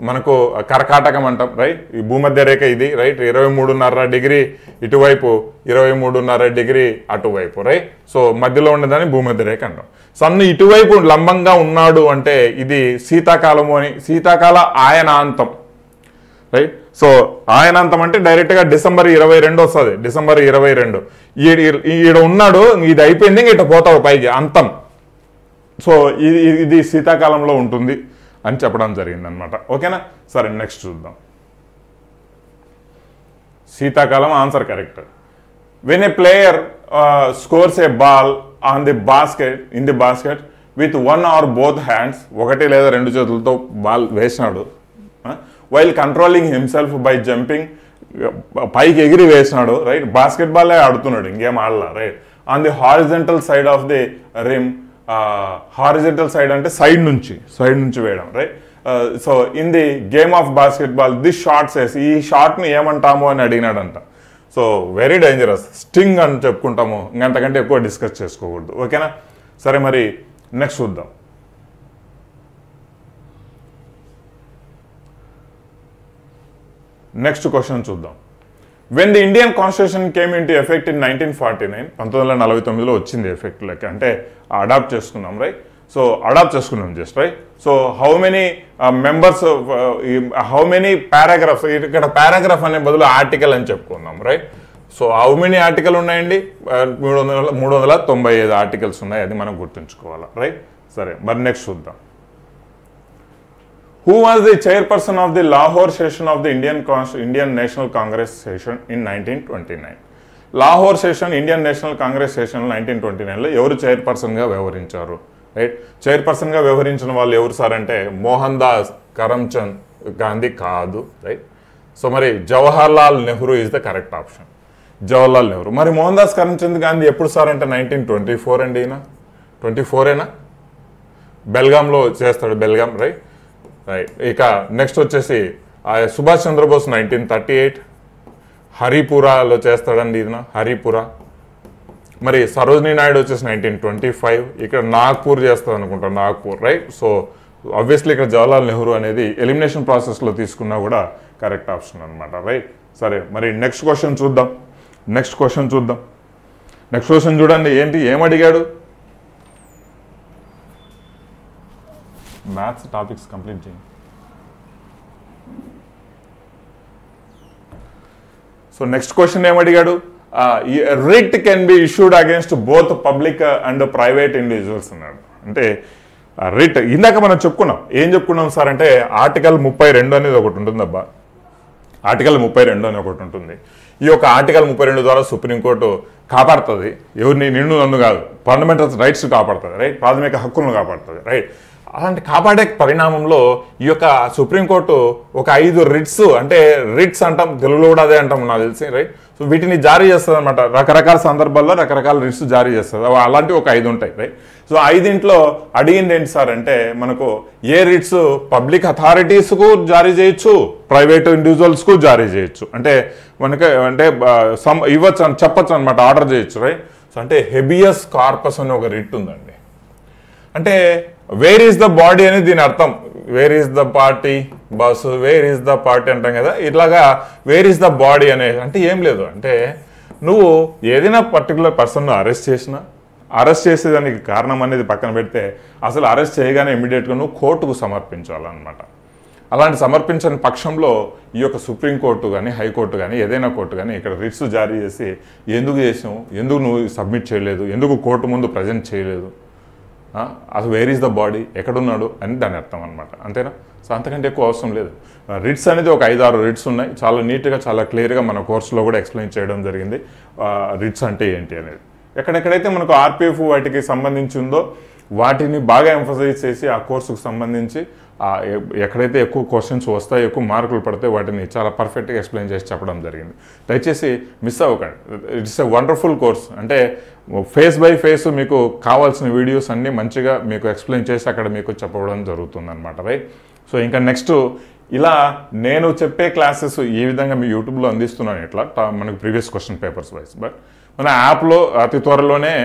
మనకు కర్కాటకం అంటాం, రైట్? ఈ భూమధ్య రేఖ ఇది, రైట్? 23.5 డిగ్రీ ఇటువైపు, 23.5 డిగ్రీ అటువైపు, రైట్? సో మధ్యలో ఉండేదాన్ని భూమధ్య రేఖ అంటాం. సన్ను ఇటువైపు లంబంగా ఉన్నాడు అంటే ఇది శీతాకాలము అని, శీతాకాల ఆయనాంతం, రైట్? సో ఆయనాంతం అంటే డైరెక్ట్గా December 22 వస్తుంది. December 22 ఈడ ఉన్నాడు, ఇది అయిపోయింది, ఇట పోతావు పైకి, అంతం. సో ఇది శీతాకాలంలో ఉంటుంది అని చెప్పడం జరిగిందనమాట, ఓకేనా? సరే, నెక్స్ట్ చూద్దాం. శీతాకాలం answer correct. When a player scores a ball on the basket with 1 or both hands, ఒకటి లేదా 2 చేతులతో బాల్ వేసినాడు, while controlling himself by jumping, పైకి ఎగిరి వేసినాడు, రైట్? బాస్కెట్ బాల్ ఆడుతున్నాడు, ఇంకేం ఆడలా, right? On the horizontal side of the rim, horizontal side అంటే సైడ్ నుంచి వేయడం, right? So in the game of basketball this shot says, ఈ షాట్ని ఏమంటాము అని అడిగినాడంట. సో వెరీ డేంజరస్, స్టింగ్ అని చెప్పుకుంటాము, ఇంకంతకంటే ఎక్కువ డిస్కస్ చేసుకోకూడదు, ఓకేనా? సరే, మరి నెక్స్ట్ చూద్దాం. నెక్స్ట్ క్వశ్చన్ చూద్దాం. When the Indian constitution came in to effect in 1949, 1949లో వచ్చింది ఎఫెక్ట్ లెక్క, అంటే అడాప్ట్ చేసుకున్నాం, రైట్? సో అడాప్ట్ చేసుకున్నాం just, right? So how many members, how many paragraphs, ఇక్కడ పారాగ్రాఫ్ అనే బదులు ఆర్టికల్ అని చెప్పుకున్నాం, right? So how many article ఉన్నాయండి? 395 ఆర్టికల్స్ ఉన్నాయి, అది మనం గుర్తుంచుకోవాలి, రైట్? సరే, మరి నెక్స్ట్ చూద్దాం. Who was the chairperson of the Lahore session of the Indian National Congress session in 1929? Lahore session, Indian National Congress session 1929లో ఎవరు చైర్పర్సన్గా వ్యవహరించారు, రైట్? చైర్పర్సన్గా వ్యవహరించిన వాళ్ళు ఎవరు సార్ అంటే మోహన్ దాస్ కరమ్చంద్ గాంధీ కాదు, రైట్? సో మరి Jawaharlal Nehru is the correct option, Jawaharlal Nehru. మరి మోహన్ దాస్ కరమ్చంద్ గాంధీ ఎప్పుడు సార్ అంటే 1924 అండి. ఈయన 24ఏనా? బెల్గాంలో చేస్తాడు, బెల్గాం, రైట్? రైట్. ఇక నెక్స్ట్ వచ్చేసి సుభాష్ చంద్రబోస్ 1938 హరిపురాలో చేస్తాడండి, ఇది హరిపురా. మరి సరోజినీ నాయుడు వచ్చేసి 1925 ఇక్కడ నాగ్పూర్ చేస్తుంది అనుకుంటా, నాగ్పూర్, రైట్? సో ఆబ్వియస్లీ ఇక్కడ జవహర్లాల్ నెహ్రూ అనేది ఎలిమినేషన్ ప్రాసెస్లో తీసుకున్నా కూడా కరెక్ట్ ఆప్షన్ అనమాట, రైట్? సరే, మరి నెక్స్ట్ క్వశ్చన్ చూద్దాం. నెక్స్ట్ క్వశ్చన్ చూడండి, ఏమడిగాడు? మ్యాథ్స్ టాపిక్స్ కంప్లీట్ చేయండి. సో నెక్స్ట్ క్వశ్చన్ ఏమడిగాడు, writ can be issued against both public and private individuals అన్నాడు. అంటే రిట్ ఇందాక మనం చెప్పుకున్నాం, ఏం చెప్పుకున్నాం సార్ అంటే ఆర్టికల్ 32 అనేది ఒకటి ఉంటుంది అబ్బా. ఆర్టికల్ 32 అని ఒకటి ఉంటుంది. ఈ యొక్క ఆర్టికల్ 32 ద్వారా సుప్రీంకోర్టు కాపాడుతుంది ఎవరిని, నిన్ను నన్ను కాదు, ఫండమెంటల్ రైట్స్ కాపాడుతుంది, రైట్, ప్రాథమిక హక్కులను కాపాడుతుంది, రైట్. అలాంటి కాపాడే పరిణామంలో ఈ యొక్క సుప్రీంకోర్టు ఒక 5 రిట్స్, అంటే రిట్స్ అంటాం, తెలుగులో కూడా అదే అంటాం నాకు తెలిసి, రైట్. సో వీటిని జారీ చేస్తుంది అనమాట. రకరకాల సందర్భాల్లో రకరకాల రిట్స్ జారీ చేస్తుంది. అలాంటివి ఒక 5 ఉంటాయి, రైట్. సో 5 అడిగింది ఏంటి సార్ అంటే మనకు ఏ రిట్స్ పబ్లిక్ అథారిటీస్కు జారీ చేయొచ్చు, ప్రైవేట్ ఇండివిజువల్స్కు జారీ చేయొచ్చు, అంటే మనకి అంటే ఇవ్వచ్చు అని చెప్పచ్చు అనమాట, ఆర్డర్ చేయొచ్చు, రైట్. సో అంటే హెబియస్ కార్పస్ అనే ఒక రిట్ ఉందండి. అంటే వేర్ ఈజ్ ద బాడీ అనేది దీని అర్థం. Where is the party bus, where is the party అంటాం కదా, ఇట్లాగా వేర్ ఈజ్ ద బాడీ అనేది అంటే ఏం లేదు, అంటే నువ్వు ఏదైనా పర్టికులర్ పర్సన్ను అరెస్ట్ చేసినా, అరెస్ట్ చేసేదానికి కారణం అనేది పక్కన పెడితే అసలు అరెస్ట్ చేయగానే ఇమీడియట్గా నువ్వు కోర్టుకు సమర్పించాలన్నమాట. అలాంటి సమర్పించని పక్షంలో ఈ యొక్క సుప్రీంకోర్టు కానీ హైకోర్టు కానీ ఏదైనా కోర్టు కానీ ఇక్కడ రిట్స్ జారీ చేసి ఎందుకు చేసావు, ఎందుకు నువ్వు సబ్మిట్ చేయలేదు, ఎందుకు కోర్టు ముందు ప్రజెంట్ చేయలేదు, అసలు వేర్ ఈజ్ ద బాడీ, ఎక్కడున్నాడు అని దాని అర్థం అనమాట, అంతేనా. సో అంతకంటే ఎక్కువ అవసరం లేదు. రిట్స్ అనేది ఒక 5-6 రిట్స్ ఉన్నాయి, చాలా నీట్గా చాలా క్లియర్గా మన కోర్సులో కూడా ఎక్స్ప్లెయిన్ చేయడం జరిగింది రిట్స్ అంటే ఏంటి అనేది. ఎక్కడెక్కడైతే మనకు ఆర్పిఎఫ్ వాటికి సంబంధించి ఉందో వాటిని బాగా ఎంఫసైజ్ చేసి ఆ కోర్సుకు సంబంధించి ఎక్కడైతే ఎక్కువ క్వశ్చన్స్ వస్తాయి, ఎక్కువ మార్కులు పడితే వాటిని చాలా పర్ఫెక్ట్గా ఎక్స్ప్లెయిన్ చేసి చెప్పడం జరిగింది. దయచేసి మిస్ అవ్వకండి. It's a wonderful course. అంటే ఫేస్ బై ఫేస్ మీకు కావాల్సిన వీడియోస్ అన్నీ మంచిగా మీకు ఎక్స్ప్లెయిన్ చేసి అక్కడ మీకు చెప్పడం జరుగుతుంది అనమాట, రైట్. సో ఇంకా నెక్స్ట్ ఇలా నేను చెప్పే క్లాసెస్ ఈ విధంగా మీ యూట్యూబ్లో అందిస్తున్నాను ఇట్లా మనకు previous question papers wise. But మన యాప్లో అతి త్వరలోనే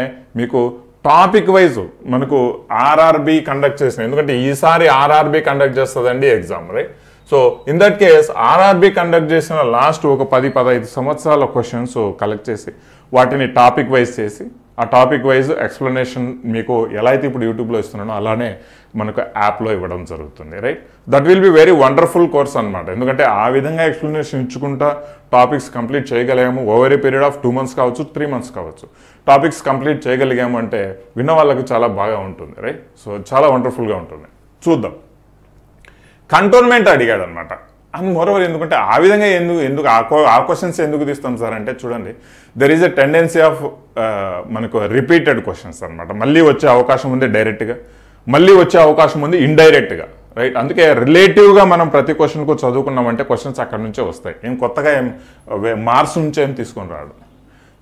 మీకు టాపిక్ వైజ్ మనకు ఆర్ఆర్బి కండక్ట్ చేసిన, ఎందుకంటే ఈసారి ఆర్ఆర్బి కండక్ట్ చేస్తుందండి exam, right. So in that case RRB conduct చేసిన లాస్ట్ ఒక 10-15 సంవత్సరాల క్వశ్చన్స్ కలెక్ట్ చేసి వాటిని టాపిక్ వైజ్ చేసి ఆ టాపిక్ వైజ్ ఎక్స్ప్లెనేషన్ మీకు ఎలా అయితే ఇప్పుడు యూట్యూబ్లో ఇస్తున్నానో అలానే మనకు యాప్లో ఇవ్వడం జరుగుతుంది, right. That will be very wonderful course అనమాట. ఎందుకంటే ఆ విధంగా ఎక్స్ప్లెనేషన్ ఇచ్చుకుంటా టాపిక్స్ కంప్లీట్ చేయగలిగాము. Over a period of 2 months కావచ్చు, 3 months కావచ్చు, టాపిక్స్ కంప్లీట్ చేయగలిగాము అంటే విన్న వాళ్ళకి చాలా బాగా ఉంటుంది, రైట్. సో చాలా వండర్ఫుల్గా ఉంటుంది. చూద్దాం. కంటోన్మెంట్ అడిగాడు అనమాట. అండ్ మోరోవర్ ఎందుకంటే ఆ విధంగా ఎందుకు ఆ క్వశ్చన్స్ ఎందుకు తీస్తాం సార్ అంటే చూడండి, there is a tendency of మనకు రిపీటెడ్ క్వశ్చన్స్ అనమాట. మళ్ళీ వచ్చే అవకాశం ఉంది డైరెక్ట్గా, మళ్ళీ వచ్చే అవకాశం ఉంది ఇండైరెక్ట్గా, రైట్. అందుకే రిలేటివ్గా మనం ప్రతి క్వశ్చన్కు చదువుకున్నామంటే క్వశ్చన్స్ అక్కడ నుంచే వస్తాయి. ఏం కొత్తగా ఏం మార్క్స్ నుంచే ఏం తీసుకొని రాడు.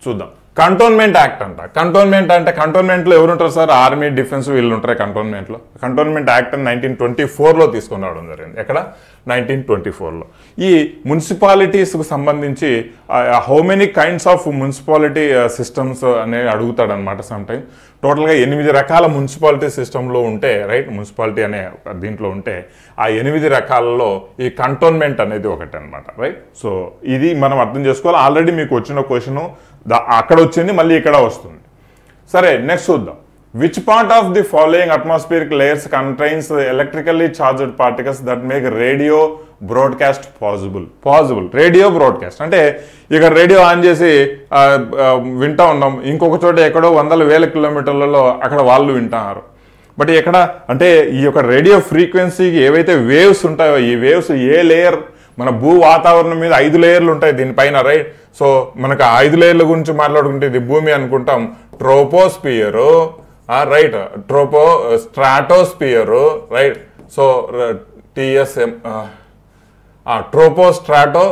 చూద్దాం. కంటోన్మెంట్ యాక్ట్ అంట. కంటోన్మెంట్ అంటే కంటోన్మెంట్లో ఎవరుంటారు సార్, ఆర్మీ డిఫెన్స్ వీళ్ళు ఉంటారు కంటోన్మెంట్లో. కంటోన్మెంట్ యాక్ట్ అని 1924లో తీసుకొని రావడం జరిగింది. ఎక్కడ 1924లో. ఈ మున్సిపాలిటీస్కు సంబంధించి how many kinds of municipality systems అనేవి అడుగుతాడు అనమాట. సమ్ టైమ్ టోటల్గా 8 రకాల మున్సిపాలిటీ సిస్టంలో ఉంటే, రైట్, మున్సిపాలిటీ అనే దీంట్లో ఉంటే ఆ 8 రకాలలో ఈ కంటోన్మెంట్ అనేది ఒకటి అనమాట, రైట్. సో ఇది మనం అర్థం చేసుకోవాలి. ఆల్రెడీ మీకు వచ్చిన క్వశ్చన్ అక్కడ వచ్చింది, మళ్ళీ ఇక్కడ వస్తుంది. సరే, నెక్స్ట్ చూద్దాం. Which part of the following atmospheric layers contains electrically charged particles that make radio broadcast possible. Radio broadcast అంటే ఇక రేడియో ఆన్ చేసి వింటా ఉన్నాం, ఇంకొక చోట ఎక్కడో 100,000 కిలోమీటర్లలో అక్కడ వాళ్ళు వింటున్నారు. బట్ ఎక్కడ అంటే ఈ యొక్క రేడియో ఫ్రీక్వెన్సీకి ఏవైతే వేవ్స్ ఉంటాయో ఈ వేవ్స్ ఏ లేయర్, మన భూ వాతావరణం మీద 5 లేయర్లు ఉంటాయి దీనిపైన, రైట్. సో మనకు 5 లేయర్ల గురించి మాట్లాడుకుంటే ఇది భూమి అనుకుంటాం. Troposphere, right, stratosphere, right. So TSM tropostrato.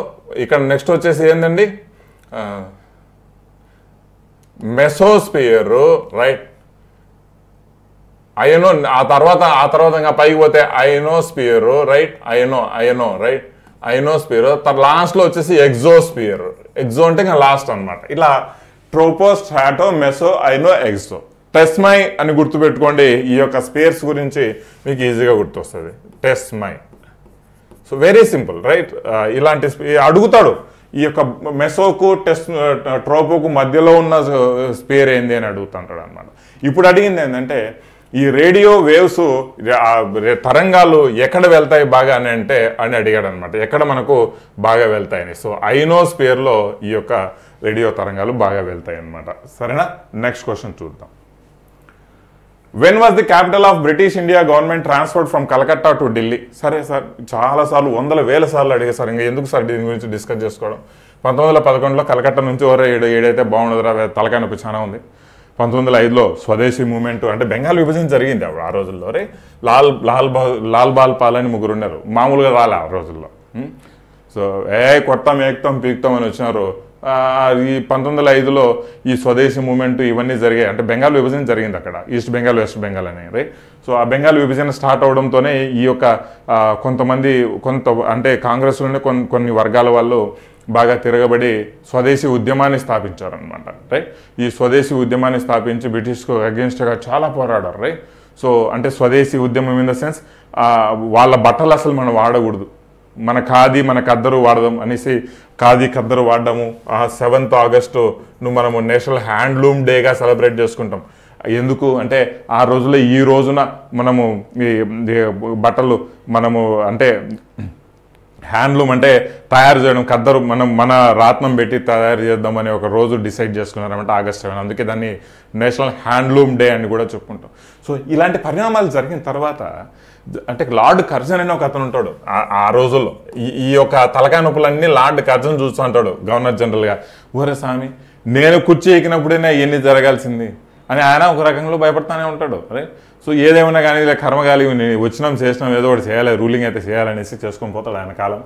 ఇక్కడ నెక్స్ట్ వచ్చేసి ఏంటండి, మెసోస్పియరు, రైట్. ఆ తర్వాత ఇంకా పైకి పోతే అయనోస్పియరు, రైట్. అయనో right, ionosphere. లాస్ట్లో వచ్చేసి ఎగ్జోస్పియర్. ఎగ్జో అంటే ఇంకా లాస్ట్ అనమాట. ఇలా ట్రోపో, స్ట్రాటో, మెసో, అయనో, ఎగ్జో. టెస్మై అని గుర్తుపెట్టుకోండి. ఈ యొక్క స్పియర్స్ గురించి మీకు ఈజీగా గుర్తొస్తుంది. టెస్మై. So very simple, right. ఇలాంటి అడుగుతాడు. ఈ యొక్క మెసోకు ట్రోపోకు మధ్యలో ఉన్న స్పియర్ ఏంది అని అడుగుతుంటాడు అనమాట. ఇప్పుడు అడిగింది ఏంటంటే ఈ రేడియో వేవ్స్ తరంగాలు ఎక్కడ వెళ్తాయి బాగా అని అడిగాడు అనమాట. ఎక్కడ మనకు బాగా వెళ్తాయని. సో ఐనోస్పియర్లో ఈ యొక్క రేడియో తరంగాలు బాగా వెళ్తాయి అన్నమాట. సరేనా? నెక్స్ట్ క్వశ్చన్ చూద్దాం. When was the capital of British India government transferred from Calcutta to Delhi? సరే సార్, చాలాసార్లు వందల వేల సార్లు అడిగే సార్, ఇంకా ఎందుకు సార్ దీని గురించి డిస్కస్ చేసుకోవడం. 1911లో కలకత్తా నుంచి ఏడైతే బాగుండదురా, తలకాయ నొప్పి చాలా ఉంది. 1905లో స్వదేశీ మూమెంట్ అంటే బెంగాల్ విభజన జరిగింది అప్పుడు. ఆ రోజుల్లో లాల్ బాల్ పాల్ అని ముగ్గురు ఉన్నారు, మామూలుగా రాలే ఆ రోజుల్లో. సో కొడతాం ఏక్తాం పీక్తాం అని వచ్చినారు. ఈ 1905లో ఈ స్వదేశీ మూమెంట్ ఇవన్నీ జరిగాయి. అంటే బెంగాల్ విభజన జరిగింది అక్కడ, ఈస్ట్ బెంగాల్ వెస్ట్ బెంగాల్ అనేది. సో ఆ బెంగాల్ విభజన స్టార్ట్ అవడంతోనే ఈ యొక్క కొంతమంది అంటే కాంగ్రెస్లోనే కొన్ని వర్గాల వాళ్ళు బాగా తిరగబడి స్వదేశీ ఉద్యమాన్ని స్థాపించారనమాట. రైట్? ఈ స్వదేశీ ఉద్యమాన్ని స్థాపించి బ్రిటిష్కు అగెన్స్ట్గా చాలా పోరాడారు. రైట్? సో అంటే స్వదేశీ ఉద్యమం ఇన్ ద సెన్స్ వాళ్ళ బట్టలు అసలు మనం వాడకూడదు, మన ఖాదీ మన ఖద్దరు వాడదాం అనేసి ఖాదీ ఖద్దరు వాడడము. 7th ఆగస్టు మనము నేషనల్ హ్యాండ్లూమ్ డేగా సెలబ్రేట్ చేసుకుంటాం. ఎందుకు అంటే ఆ రోజులో ఈ రోజున మనము ఈ బట్టలు మనము అంటే హ్యాండ్లూమ్ అంటే తయారు చేయడం, ఖద్దరు మన రాత్నం పెట్టి తయారు చేద్దాం అనే ఒక రోజు డిసైడ్ చేసుకున్నారన్నమాట, August 7. అందుకే దాన్ని నేషనల్ హ్యాండ్లూమ్ డే అని కూడా చెప్పుకుంటాం. సో ఇలాంటి పరిణామాలు జరిగిన తర్వాత అంటే లార్డ్ కర్జన్ అని ఒక అతను ఉంటాడు ఆ రోజుల్లో. ఈ యొక్క తలకాయ నొప్పులన్నీ లార్డ్ కర్జన్ చూస్తూ ఉంటాడు గవర్నర్ జనరల్గా. ఊరే స్వామి, నేను కుర్చీ ఎక్కినప్పుడైనా ఇవన్నీ జరగాల్సింది అని ఆయన ఒక రకంలో భయపడతానే ఉంటాడు. అరే సో ఏదేమైనా కానీ ఇలా కర్మగాలి వచ్చినాం చేసినాం ఏదో ఒకటి చేయాలి, రూలింగ్ అయితే చేయాలనేసి చేసుకొని పోతాడు ఆయన కాలం.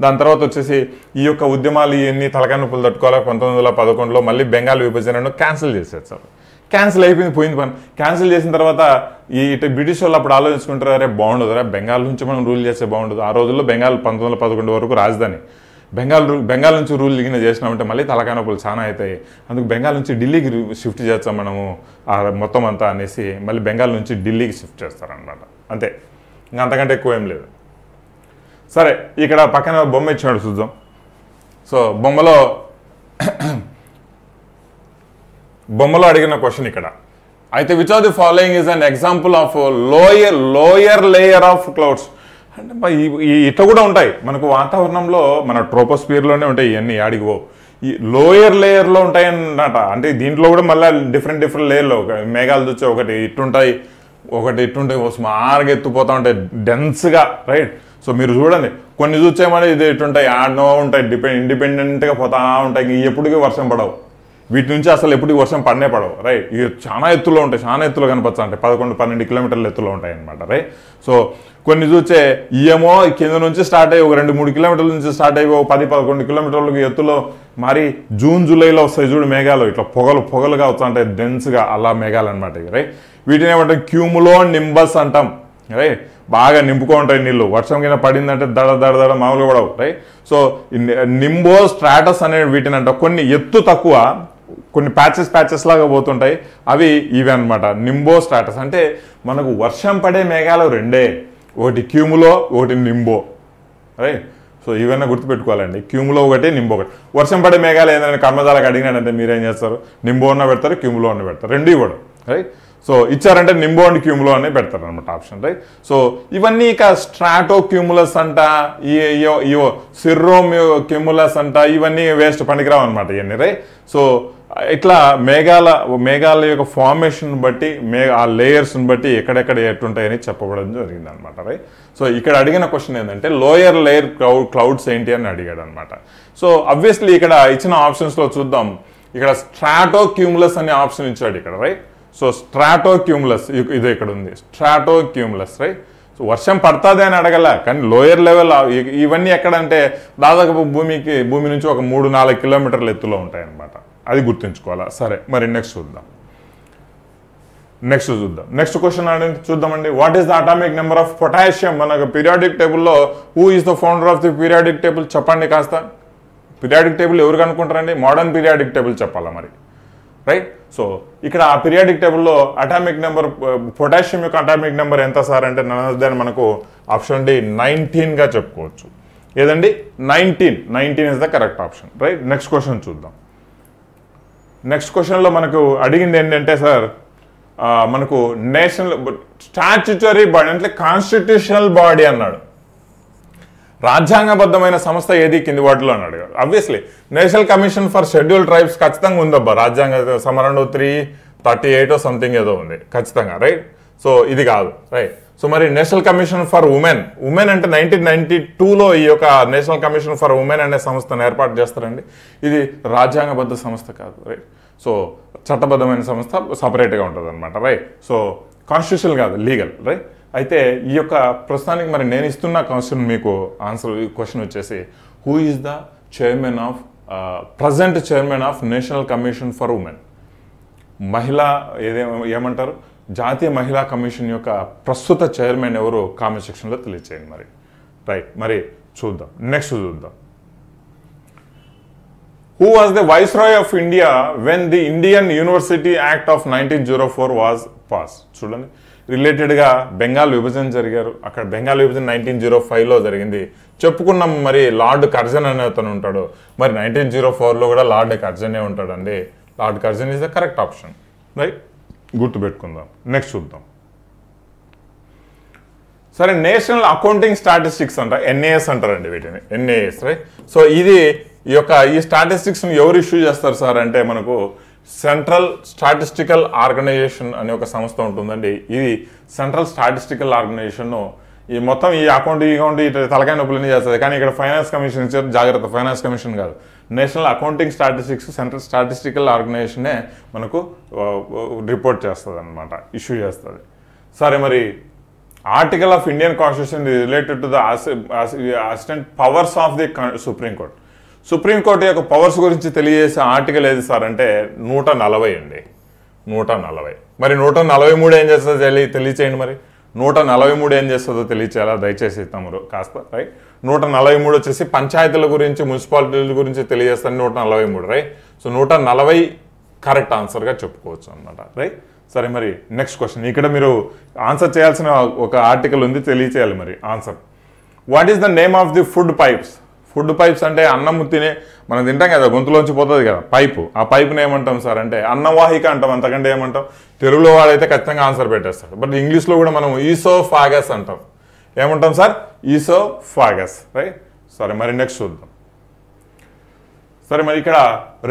దాని తర్వాత వచ్చేసి ఈ యొక్క ఉద్యమాలు ఇవన్నీ తలకాయ నొప్పులు తట్టుకోవాలి. 1911లో మళ్ళీ బెంగాల్ విభజనను క్యాన్సిల్ చేసేస్తారు. క్యాన్సిల్ అయిపోయింది, పోయింది పని. క్యాన్సిల్ చేసిన తర్వాత ఇటు బ్రిటిష్ వాళ్ళు అప్పుడు ఆలోచించుకుంటారు, అరే బాగుండదురా బెంగాల్ నుంచి మనం రూల్ చేస్తే బాగుండదు. ఆ రోజుల్లో బెంగాల్ 1911 వరకు రాజధాని. బెంగాల్ నుంచి రూల్ చేసినామంటే మళ్ళీ తలకాయ నొప్పులు చాలా అవుతాయి. అందుకు బెంగాల్ నుంచి ఢిల్లీకి షిఫ్ట్ చేస్తాం మనము మొత్తం అంతా అనేసి మళ్ళీ బెంగాల్ నుంచి ఢిల్లీకి షిఫ్ట్ చేస్తారనమాట. అంతే, ఇంకా అంతకంటే ఎక్కువ ఏం లేదు. సరే, ఇక్కడ పక్కన బొమ్మ ఇచ్చాడు చూద్దాం. సో బొమ్మలో అడిగిన క్వశ్చన్ ఇక్కడ అయితే, which of the following is an example of lower layer of clouds? అంటే ఇట్లా కూడా ఉంటాయి మనకు వాతావరణంలో, మన ట్రోపోస్ఫియర్లోనే ఉంటాయి ఇవన్నీ, ఆడిగో ఈ లోయర్ లేయర్లో ఉంటాయి అన్నమాట. అంటే దీంట్లో కూడా మళ్ళీ డిఫరెంట్ లేయర్లో మేఘాలు చూస్తే ఒకటి ఇట్టుంటాయి, సుమారుగా ఎత్తుపోతూ ఉంటాయి డెన్స్గా. రైట్? సో మీరు చూడండి, కొన్ని చూసేమని ఇది ఇట్టుంటాయి, ఆడనో ఉంటాయి, ఇండిపెండెంట్గా పోతా ఉంటాయి, ఎప్పటికీ వర్షం పడవు. వీటి నుంచి అసలు ఎప్పటికీ వర్షం పడవు. రైట్? ఇవి చాలా ఎత్తులో ఉంటాయి, చాలా ఎత్తులో కనపచ్చా అంటే 11-12 కిలోమీటర్ల ఎత్తులో ఉంటాయి అనమాట. రైట్? సో కొన్ని చూసే ఇయేమో కింద నుంచి స్టార్ట్ అయ్యి ఒక 2-3 కిలోమీటర్ల నుంచి స్టార్ట్ అయ్యి 10-11 కిలోమీటర్లకు ఎత్తులో మరి జూన్ జూలైలో వస్తాయి చూడు మేఘాలు, ఇట్లా పొగలుగా వస్తా ఉంటాయి డెన్స్గా, అలా మేఘాలు అనమాట. రైట్? వీటిని ఏమంటాం? క్యూములో నింబస్ అంటాం. రైట్? బాగా నింపుకో ఉంటాయి నీళ్ళు, వర్షం కింద పడిందంటే దడ మామూలుగా పడవు. రైట్? సో నింబో స్ట్రాటస్ అనే వీటిని అంటాం. కొన్ని ఎత్తు తక్కువ, కొన్ని ప్యాచెస్ లాగా పోతుంటాయి, అవి ఇవి అనమాట నింబో స్ట్రాటస్. అంటే మనకు వర్షం పడే మేఘాలు రెండే, ఒకటి క్యూములో, ఒకటి నింబో. రైట్? సో ఇవన్నీ గుర్తుపెట్టుకోవాలండి, క్యూములో ఒకటి, నింబో ఒకటి. వర్షం పడే మేఘాలు ఏంటంటే కర్మజాలకు అడిగినాడంటే మీరేం చేస్తారు? నింబో అన్న పెడతారు, క్యూములో అన్న పెడతారు, రెండు ఇవ్వడం. రైట్? సో ఇచ్చారంటే నింబో అండ్ క్యూములో అని పెడతారు అనమాట ఆప్షన్. రైట్? సో ఇవన్నీ ఇక స్ట్రాటో క్యూములస్ అంట, ఇవో సిర్రో క్యూములస్ అంట, ఇవన్నీ వేస్ట్, పనికిరావు అనమాట ఇవన్నీ. రైట్? సో ఇట్లా మేఘాల యొక్క ఫార్మేషన్ బట్టి ఆ లేయర్స్ని బట్టి ఎక్కడెక్కడ ఎట్టుంటాయని చెప్పబడడం జరిగింది అనమాట. రైట్? సో ఇక్కడ అడిగిన క్వశ్చన్ ఏంటంటే లోయర్ లేయర్ క్లౌడ్స్ ఏంటి అని అడిగాడు అనమాట. సో అబ్వియస్లీ ఇక్కడ ఇచ్చిన ఆప్షన్స్లో చూద్దాం, ఇక్కడ స్ట్రాటో క్యూములస్ అనే ఆప్షన్ ఇచ్చాడు ఇక్కడ. రైట్? సో స్ట్రాటో క్యూములస్ ఇది ఇక్కడ ఉంది, స్ట్రాటో క్యూములస్. రైట్? సో వర్షం పడుతుంది అని అడగల, కానీ లోయర్ లెవెల్ ఇవన్నీ ఎక్కడంటే దాదాపు భూమి నుంచి ఒక 3-4 కిలోమీటర్ల ఎత్తులో ఉంటాయి అన్నమాట. అది గుర్తుంచుకోవాలా. సరే, మరి నెక్స్ట్ చూద్దాం. నెక్స్ట్ క్వశ్చన్ చూద్దామండి. What is the atomic number of potassium? మనకు పీరియాడిక్ టేబుల్లో who is the founder of the periodic table చెప్పండి కాస్త. పీరియాడిక్ టేబుల్ ఎవరు కనుక్కుంటారండి? మోడర్న్ పీరియాడిక్ టేబుల్ చెప్పాలా మరి. రైట్? సో ఇక్కడ ఆ పీరియాడిక్ టేబుల్లో అటామిక్ నెంబర్, పొటాషియం యొక్క అటామిక్ నెంబర్ ఎంత సార్ అంటే దాన్ని మనకు ఆప్షన్ డి 19గా చెప్పుకోవచ్చు. ఏదండి? 19 is the correct option. Right? Next question చూద్దాం. నెక్స్ట్ క్వశ్చన్లో మనకు అడిగింది ఏంటంటే సార్ మనకు నేషనల్ స్టాట్యుటరీ బాడీ అంటే కాన్స్టిట్యూషనల్ బాడీ అన్నాడు. రాజ్యాంగబద్ధమైన సంస్థ ఏది కింది వాటిలో అన్నాడు. Obviously national commission for schedule tribes ఖచ్చితంగా ఉందబ్బా, రాజ్యాంగ సమరంలో 338 సంథింగ్ ఏదో ఉంది ఖచ్చితంగా, రైట్. సో ఇది కాదు, రైట్. సో మరి నేషనల్ కమిషన్ ఫర్ ఉమెన్ అంటే 1992లో ఈ యొక్క నేషనల్ కమిషన్ ఫర్ ఉమెన్ అనే సంస్థను ఏర్పాటు చేస్తారండి. ఇది రాజ్యాంగబద్ధ సంస్థ కాదు, రైట్. సో చట్టబద్ధమైన సంస్థ సపరేట్గా ఉంటుంది అనమాట, రైట్. సో కాన్స్టిట్యూషన్ కాదు, లీగల్, రైట్. అయితే ఈ యొక్క ప్రస్తుతానికి మరి నేను ఇస్తున్న క్వశ్చన్ మీకు ఆన్సర్ క్వశ్చన్ వచ్చేసి who is the chairman of present chairman of national commission for women, మహిళా ఏమంటారు జాతీయ మహిళా కమిషన్ యొక్క ప్రస్తుత చైర్మన్ ఎవరు కామెంట్ సెక్షన్లో తెలియచేయండి మరి, రైట్. మరి చూద్దాం, నెక్స్ట్ చూద్దాం. Who was the viceroy of India when the Indian university act of 1904 was pass. చూడండి, రిలేటెడ్గా బెంగాల్ విభజన జరిగారు, అక్కడ బెంగాల్ విభజన 1905లో జరిగింది చెప్పుకున్నాం. మరి లార్డ్ కర్జన్ అనే అతను ఉంటాడు, మరి 1904లో కూడా లార్డ్ కర్జనే ఉంటాడండి. Lord Curzon is the correct option, right. గుర్తుపెట్టుకుందాం. నెక్స్ట్ చూద్దాం. సరే, నేషనల్ అకౌంటింగ్ స్టాటిస్టిక్స్ అంట, ఎన్ఏఎస్ అంటారండి వీటిని, ఎన్ఏఎస్, రైట్. సో ఇది ఈ స్టాటిస్టిక్స్ని ఎవరు ఇష్యూ చేస్తారు సార్ అంటే మనకు సెంట్రల్ స్టాటిస్టికల్ ఆర్గనైజేషన్ అనే ఒక సంస్థ ఉంటుందండి. ఇది సెంట్రల్ స్టాటిస్టికల్ ఆర్గనైజేషన్ ఈ మొత్తం ఈ అకౌంట్ తలకాయ నొప్పులన్నీ చేస్తుంది. కానీ ఇక్కడ ఫైనాన్స్ కమిషన్ ఇచ్చారు, జాగ్రత్త, ఫైనాన్స్ కమిషన్ కాదు, national accounting statistics central statistical ఆర్గనైజేషనే మనకు రిపోర్ట్ చేస్తుంది అనమాట, ఇష్యూ చేస్తుంది. సరే, మరి article of Indian constitution related to the assistant powers of the supreme court. Supreme court యొక్క పవర్స్ గురించి తెలియజేసే ఆర్టికల్ ఏది సార్ అంటే 140 అండి, 140. మరి 143 ఏం చేస్తుందో తెలియచేయండి. మరి 143 ఏం చేస్తుందో తెలియచేయాలా దయచేసి తమరు కాస్త, రైట్. 143 వచ్చేసి పంచాయతీల గురించి, మున్సిపాలిటీల గురించి తెలియజేస్తాను 143, రైట్. సో 140 కరెక్ట్ ఆన్సర్గా చెప్పుకోవచ్చు అనమాట, రైట్. సరే, మరి నెక్స్ట్ క్వశ్చన్. ఇక్కడ మీరు ఆన్సర్ చేయాల్సిన ఒక ఆర్టికల్ ఉంది, తెలియచేయాలి మరి answer. What is the name of the food pipes? Food pipes అంటే అన్నం తినే మనం తింటాం కదా, గొంతులోంచి పోతుంది కదా పైపు, ఆ పైపుని ఏమంటాం సార్ అంటే అన్నవాహిక అంటాం, అంతకంటే ఏమంటాం? తెలుగులో వాడైతే ఖచ్చితంగా ఆన్సర్ పెట్టేస్తాడు, బట్ ఇంగ్లీష్లో కూడా మనం ఈసోఫాగస్ అంటాం. ఏమంటాం సార్? Oesophagus, right. సరే, మరి నెక్స్ట్ చూద్దాం. సరే, మరి ఇక్కడ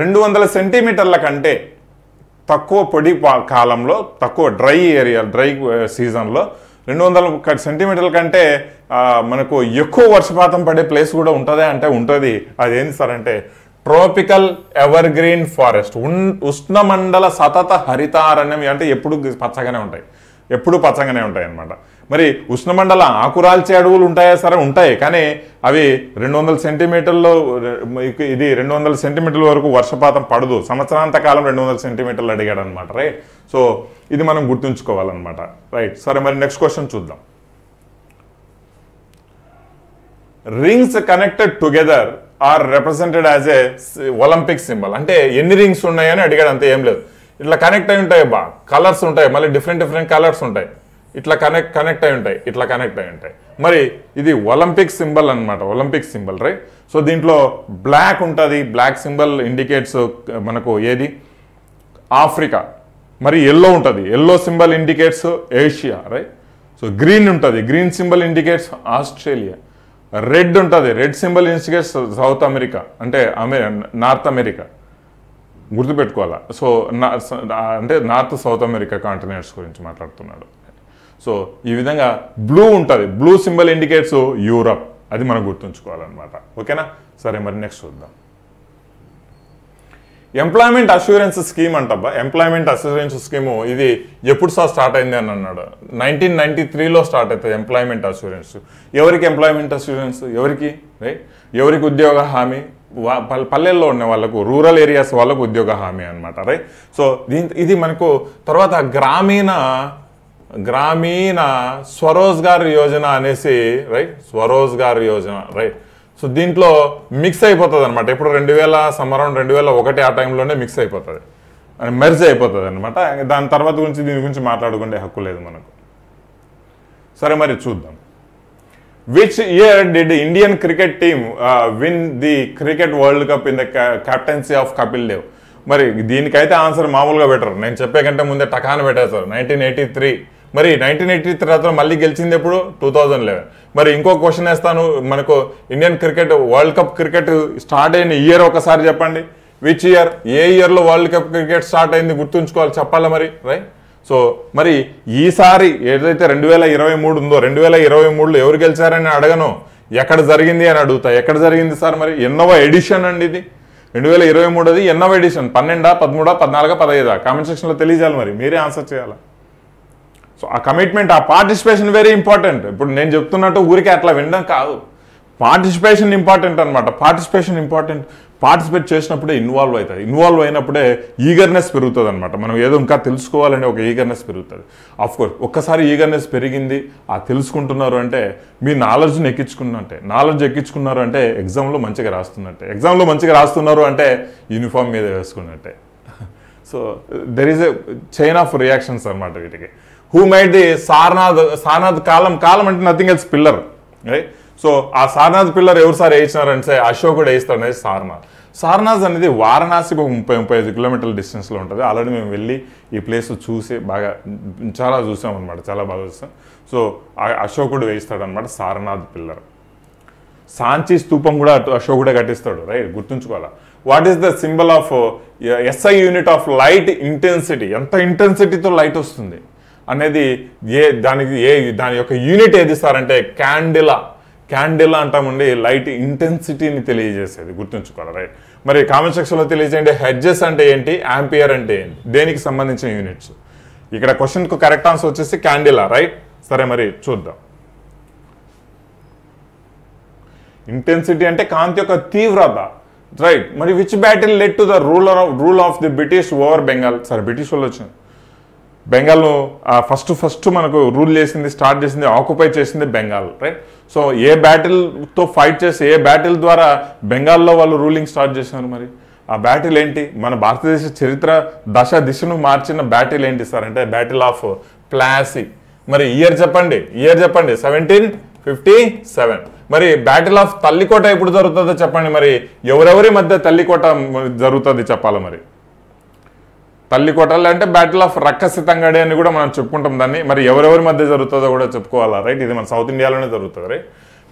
200 సెంటీమీటర్ల కంటే తక్కువ పొడి కాలంలో, తక్కువ డ్రై సీజన్లో 200 సెంటీమీటర్ల కంటే మనకు ఎక్కువ వర్షపాతం పడే ప్లేస్ కూడా ఉంటుంది అంటే ఉంటుంది. అదేంటి సార్ అంటే ట్రోపికల్ ఎవర్ గ్రీన్ ఫారెస్ట్, ఉష్ణమండల సతత హరితారణ్యం. అంటే ఎప్పుడు పచ్చగానే ఉంటాయి అన్నమాట. మరి ఉష్ణమండల ఆకురాల్చే అడవులు ఉంటాయా సరే? ఉంటాయి, కానీ అవి 200 సెంటీమీటర్లు, ఇది 200 సెంటీమీటర్ల వరకు వర్షపాతం పడదు. సంవత్సరాంత కాలం 200 సెంటీమీటర్లు అడిగాడు అనమాట, రైట్. సో ఇది మనం గుర్తుంచుకోవాలన్నమాట, రైట్. సరే, మరి నెక్స్ట్ క్వశ్చన్ చూద్దాం. Rings connected together are represented as a Olympic symbol. అంటే ఎన్ని రింగ్స్ ఉన్నాయని అడిగాడు, అంతే, ఏం లేదు. ఇట్లా కనెక్ట్ అయి ఉంటాయి, కలర్స్ ఉంటాయి, మళ్ళీ డిఫరెంట్ కలర్స్ ఉంటాయి, ఇట్లా కనెక్ట్ అయి ఉంటాయి, ఇట్లా కనెక్ట్ అయి ఉంటాయి. మరి ఇది ఒలింపిక్ సింబల్ అనమాట, ఒలింపిక్ సింబల్, రైట్. సో దీంట్లో బ్లాక్ ఉంటుంది, బ్లాక్ సింబల్ ఇండికేట్స్ మనకు ఏది? ఆఫ్రికా. మరి ఎల్లో ఉంటుంది, yellow symbol indicates Asia, right. So green ఉంటుంది, green symbol indicates Australia. Red ఉంటుంది, red symbol indicates South America, అంటే నార్త్ అమెరికా, గుర్తుపెట్టుకోవాలా. సో అంటే నార్త్ సౌత్ అమెరికా కాంటినెంట్స్ గురించి మాట్లాడుతున్నాడు. సో ఈ విధంగా బ్లూ ఉంటుంది, బ్లూ సింబల్ ఇండికేట్స్ యూరప్, అది మనం గుర్తుంచుకోవాలన్నమాట, ఓకేనా. సరే, మరి నెక్స్ట్ చూద్దాం. ఎంప్లాయ్మెంట్ అష్యూరెన్స్ స్కీమ్ అంటబ్బా, ఎంప్లాయ్మెంట్ అష్యూరెన్స్ స్కీము ఇది ఎప్పుడు స్టార్ట్ అయింది అని అన్నాడు. 1993లో స్టార్ట్ అవుతుంది ఎంప్లాయ్మెంట్ అష్యూరెన్స్. ఎవరికి ఎంప్లాయ్మెంట్ అష్యూరెన్స్? ఎవరికి ఉద్యోగ హామీ? పల్లెల్లో ఉన్న వాళ్ళకు, రూరల్ ఏరియాస్ వాళ్ళకు ఉద్యోగ హామీ అనమాట, రైట్. సో ఇది మనకు తర్వాత గ్రామీణ స్వరోజ్గార్ యోజన అనేసి, right, Swarozgar Yojana, right. So దీంట్లో మిక్స్ అయిపోతుంది అనమాట. ఇప్పుడు 2001 ఆ టైంలోనే మిక్స్ అయిపోతుంది, మెర్జ్ అయిపోతుంది అనమాట. దాని తర్వాత దీని గురించి మాట్లాడుకునే హక్కు లేదు మనకు. సరే, మరి చూద్దాం. Which year did Indian cricket team win the cricket world cup in the captaincy of Kapil Dev? మరి దీనికైతే ఆన్సర్ మామూలుగా బెటర్, నేను చెప్పే కంటే ముందే టకాన పెట్టేస్తారు 1983. మరి 1983 తర్వాత మళ్ళీ గెలిచింది ఎప్పుడు 2011. మరి ఇంకో క్వశ్చన్ వేస్తాను, మనకు Indian cricket world cup cricket start అయిన ఇయర్ ఒకసారి చెప్పండి. విచ్ ఇయర్, ఏ ఇయర్లో వరల్డ్ కప్ క్రికెట్ స్టార్ట్ అయింది గుర్తుంచుకోవాలి, చెప్పాలా మరి, రైట్? సో మరి ఈసారి ఏదైతే 2023 ఉందో 2023లో ఎవరు గెలిచారని అడగను, ఎక్కడ జరిగింది అని అడుగుతా. ఎక్కడ జరిగింది సార్? మరి ఎన్నవ ఎడిషన్ అండి ఇది? 2023 ఎన్నవ ఎడిషన్? 12, 13, 14, 15? కామెంట్ సెక్షన్లో తెలియజేయాలి, మరి మీరే ఆన్సర్ చేయాలి. సో ఆ కమిట్మెంట్, ఆ పార్టిసిపేషన్ వెరీ ఇంపార్టెంట్. ఇప్పుడు నేను చెప్తున్నట్టు ఊరికే అట్లా వినడం కాదు, పార్టిసిపేషన్ ఇంపార్టెంట్ అనమాట. Participation important. పార్టిసిపేట్ చేసినప్పుడే ఇన్వాల్వ్ అవుతుంది, ఇన్వాల్వ్ అయినప్పుడే ఈగర్నెస్ పెరుగుతుంది అనమాట. మనం ఏదో ఇంకా తెలుసుకోవాలని ఒక ఈగర్నెస్ పెరుగుతుంది. ఆఫ్కోర్స్ ఒక్కసారి ఈగర్నెస్ పెరిగింది, ఆ తెలుసుకుంటున్నారు అంటే మీ నాలెడ్జ్ని ఎక్కించుకున్నట్టే. నాలెడ్జ్ ఎక్కించుకున్నారు అంటే ఎగ్జామ్లో మంచిగా రాస్తున్నట్టే. ఎగ్జామ్లో మంచిగా రాస్తున్నారు అంటే యూనిఫామ్ మీద వేసుకున్నట్టే. So there is a chain of reactions అనమాట వీటికి. Who made the Sarnath column అంటే nothing else pillar, right? So ఆ సారనాథ్ పిల్లర్ ఎవరు సార్ వేయించినారంటే అశోకుడు వేయిస్తాడు అనేది సారనాథ్ అనేది వారణాసికి ఒక 30-35 కిలోమీటర్ల డిస్టెన్స్లో ఉంటుంది. ఆల్రెడీ మేము వెళ్ళి ఈ ప్లేస్ చూసి బాగా చాలా చూసాం అనమాట, చాలా బాగా చూసాం. సో అశోకుడు వేయిస్తాడు అనమాట సారనాథ్ పిల్లర్. సాంచి స్తూపం కూడా అశోకుడే కట్టిస్తాడు, రైట్? గుర్తుంచుకోవాలా. What is the symbol of SI unit of light intensity? ఎంత ఇంటెన్సిటీతో లైట్ వస్తుంది అనేది దాని యొక్క యూనిట్ ఏది సార్ అంటే క్యాండిలా అంటామండి. లైట్ ఇంటెన్సిటీని తెలియజేసేది, గుర్తుంచుకోవాలి, రైట్? మరి కామెంట్ సెక్షన్లో తెలియజేయండి. హెడ్జెస్ అంటే ఏంటి, యాంపియర్ అంటే ఏంటి, దేనికి సంబంధించిన యూనిట్స్? ఇక్కడ క్వశ్చన్కు కరెక్ట్ ఆన్సర్ వచ్చేసి క్యాండిలా, రైట్? సరే మరి చూద్దాం. ఇంటెన్సిటీ అంటే కాంతి యొక్క తీవ్రత, రైట్? మరి which battle led to the rule of the British over Bengal? సరే బ్రిటిష్ వాళ్ళు వచ్చింది బెంగాల్ను ఫస్ట్ మనకు రూల్ చేసింది, స్టార్ట్ చేసింది, ఆక్యుపై చేసింది బెంగాల్, రైట్? సో ఏ బ్యాటిల్తో ఫైట్ చేసి, ఏ బ్యాటిల్ ద్వారా బెంగాల్లో వాళ్ళు రూలింగ్ స్టార్ట్ చేశారు? మరి ఆ బ్యాటిల్ ఏంటి? మన భారతదేశ చరిత్ర దిశను మార్చిన బ్యాటిల్ ఏంటి సార్ అంటే బ్యాటిల్ ఆఫ్ ప్లాసీ. మరి ఇయర్ చెప్పండి, 1757. మరి బ్యాటిల్ ఆఫ్ తల్లికోట ఎప్పుడు జరుగుతుందో చెప్పండి. మరి ఎవరెవరి మధ్య తల్లికోట జరుగుతుంది చెప్పాలి. మరి తల్లికోట అంటే బ్యాటిల్ ఆఫ్ రక్కసితంగడి అని కూడా మనం చెప్పుకుంటాం దాన్ని. మరి ఎవరెవరి మధ్య జరుగుతుందో కూడా చెప్పుకోవాలా, రైట్? ఇది మన సౌత్ ఇండియాలోనే జరుగుతుంది, right?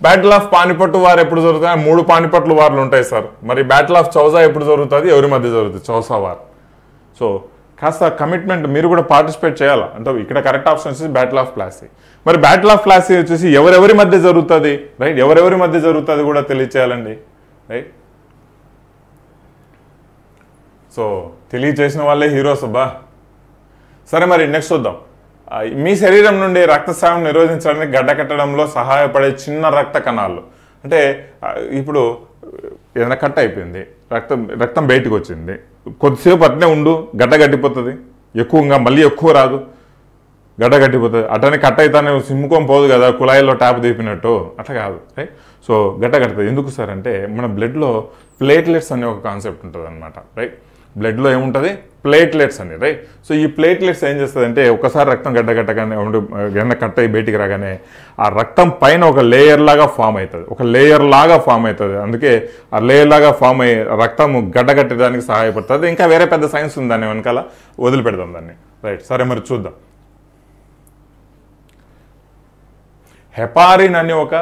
Battle of Panipat war ఎప్పుడు జరుగుతుంది? 3 పానిపట్లు వార్లు ఉంటాయి సార్. మరి బ్యాటిల్ ఆఫ్ చౌసా ఎప్పుడు జరుగుతుంది? ఎవరి మధ్య జరుగుతుంది? చౌసా వార్. సో కాస్త కమిట్మెంట్, మీరు కూడా పార్టిసిపేట్ చేయాలా అంటే ఇక్కడ కరెక్ట్ ఆప్షన్ వచ్చేసి బ్యాటిల్ ఆఫ్ ప్లాసీ. మరి బ్యాటిల్ ఆఫ్ ప్లాసీ వచ్చేసి ఎవరెవరి మధ్య జరుగుతుంది, రైట్? ఎవరెవరి మధ్య జరుగుతుంది కూడా తెలియచేయాలండి, రైట్? సో తెలియచేసిన వాళ్ళే హీరోస్ అబ్బా. సరే మరి నెక్స్ట్ చూద్దాం. మీ శరీరం నుండి రక్తస్రావం నిరోధించడానికి గడ్డ కట్టడంలో సహాయపడే చిన్న రక్త కణాలు అంటే ఇప్పుడు ఏదైనా కట్ అయిపోయింది, రక్తం బయటకు వచ్చింది, కొద్దిసేపు అట్నే ఉండు, గడ్డ గట్టిపోతుంది, మళ్ళీ ఎక్కువ రాదు, గడ్డ గట్టిపోతుంది. అట్లనే కట్ అయితేనే సిమ్ముకోం పోదు కదా, కుళాయిలో ట్యాప్ తీపినట్టు, అట్లా కాదు, రైట్? సో గడ్డ కట్టుతుంది. ఎందుకు సార్ అంటే మన బ్లడ్లో ప్లేట్లెట్స్ అనే ఒక కాన్సెప్ట్ ఉంటుంది అనమాట, రైట్? బ్లడ్లో ఏముంటుంది? ప్లేట్లెట్స్ అని, రైట్? సో ఈ ప్లేట్లెట్స్ ఏం చేస్తుంది అంటే ఒకసారి రక్తం గడ్డగట్టగానే గన్న కట్ అయ్యి బయటికి రాగానే ఆ రక్తం పైన ఒక లేయర్ లాగా ఫామ్ అవుతుంది. అందుకే ఆ లేయర్ లాగా ఫామ్ అయ్యి రక్తం గడ్డగట్టడానికి సహాయపడుతుంది. ఇంకా వేరే పెద్ద సైన్స్ ఉంది దాన్ని, వెనకాల వదిలిపెడదాం దాన్ని, రైట్? సరే మరి చూద్దాం. హెపారిన్ అని ఒక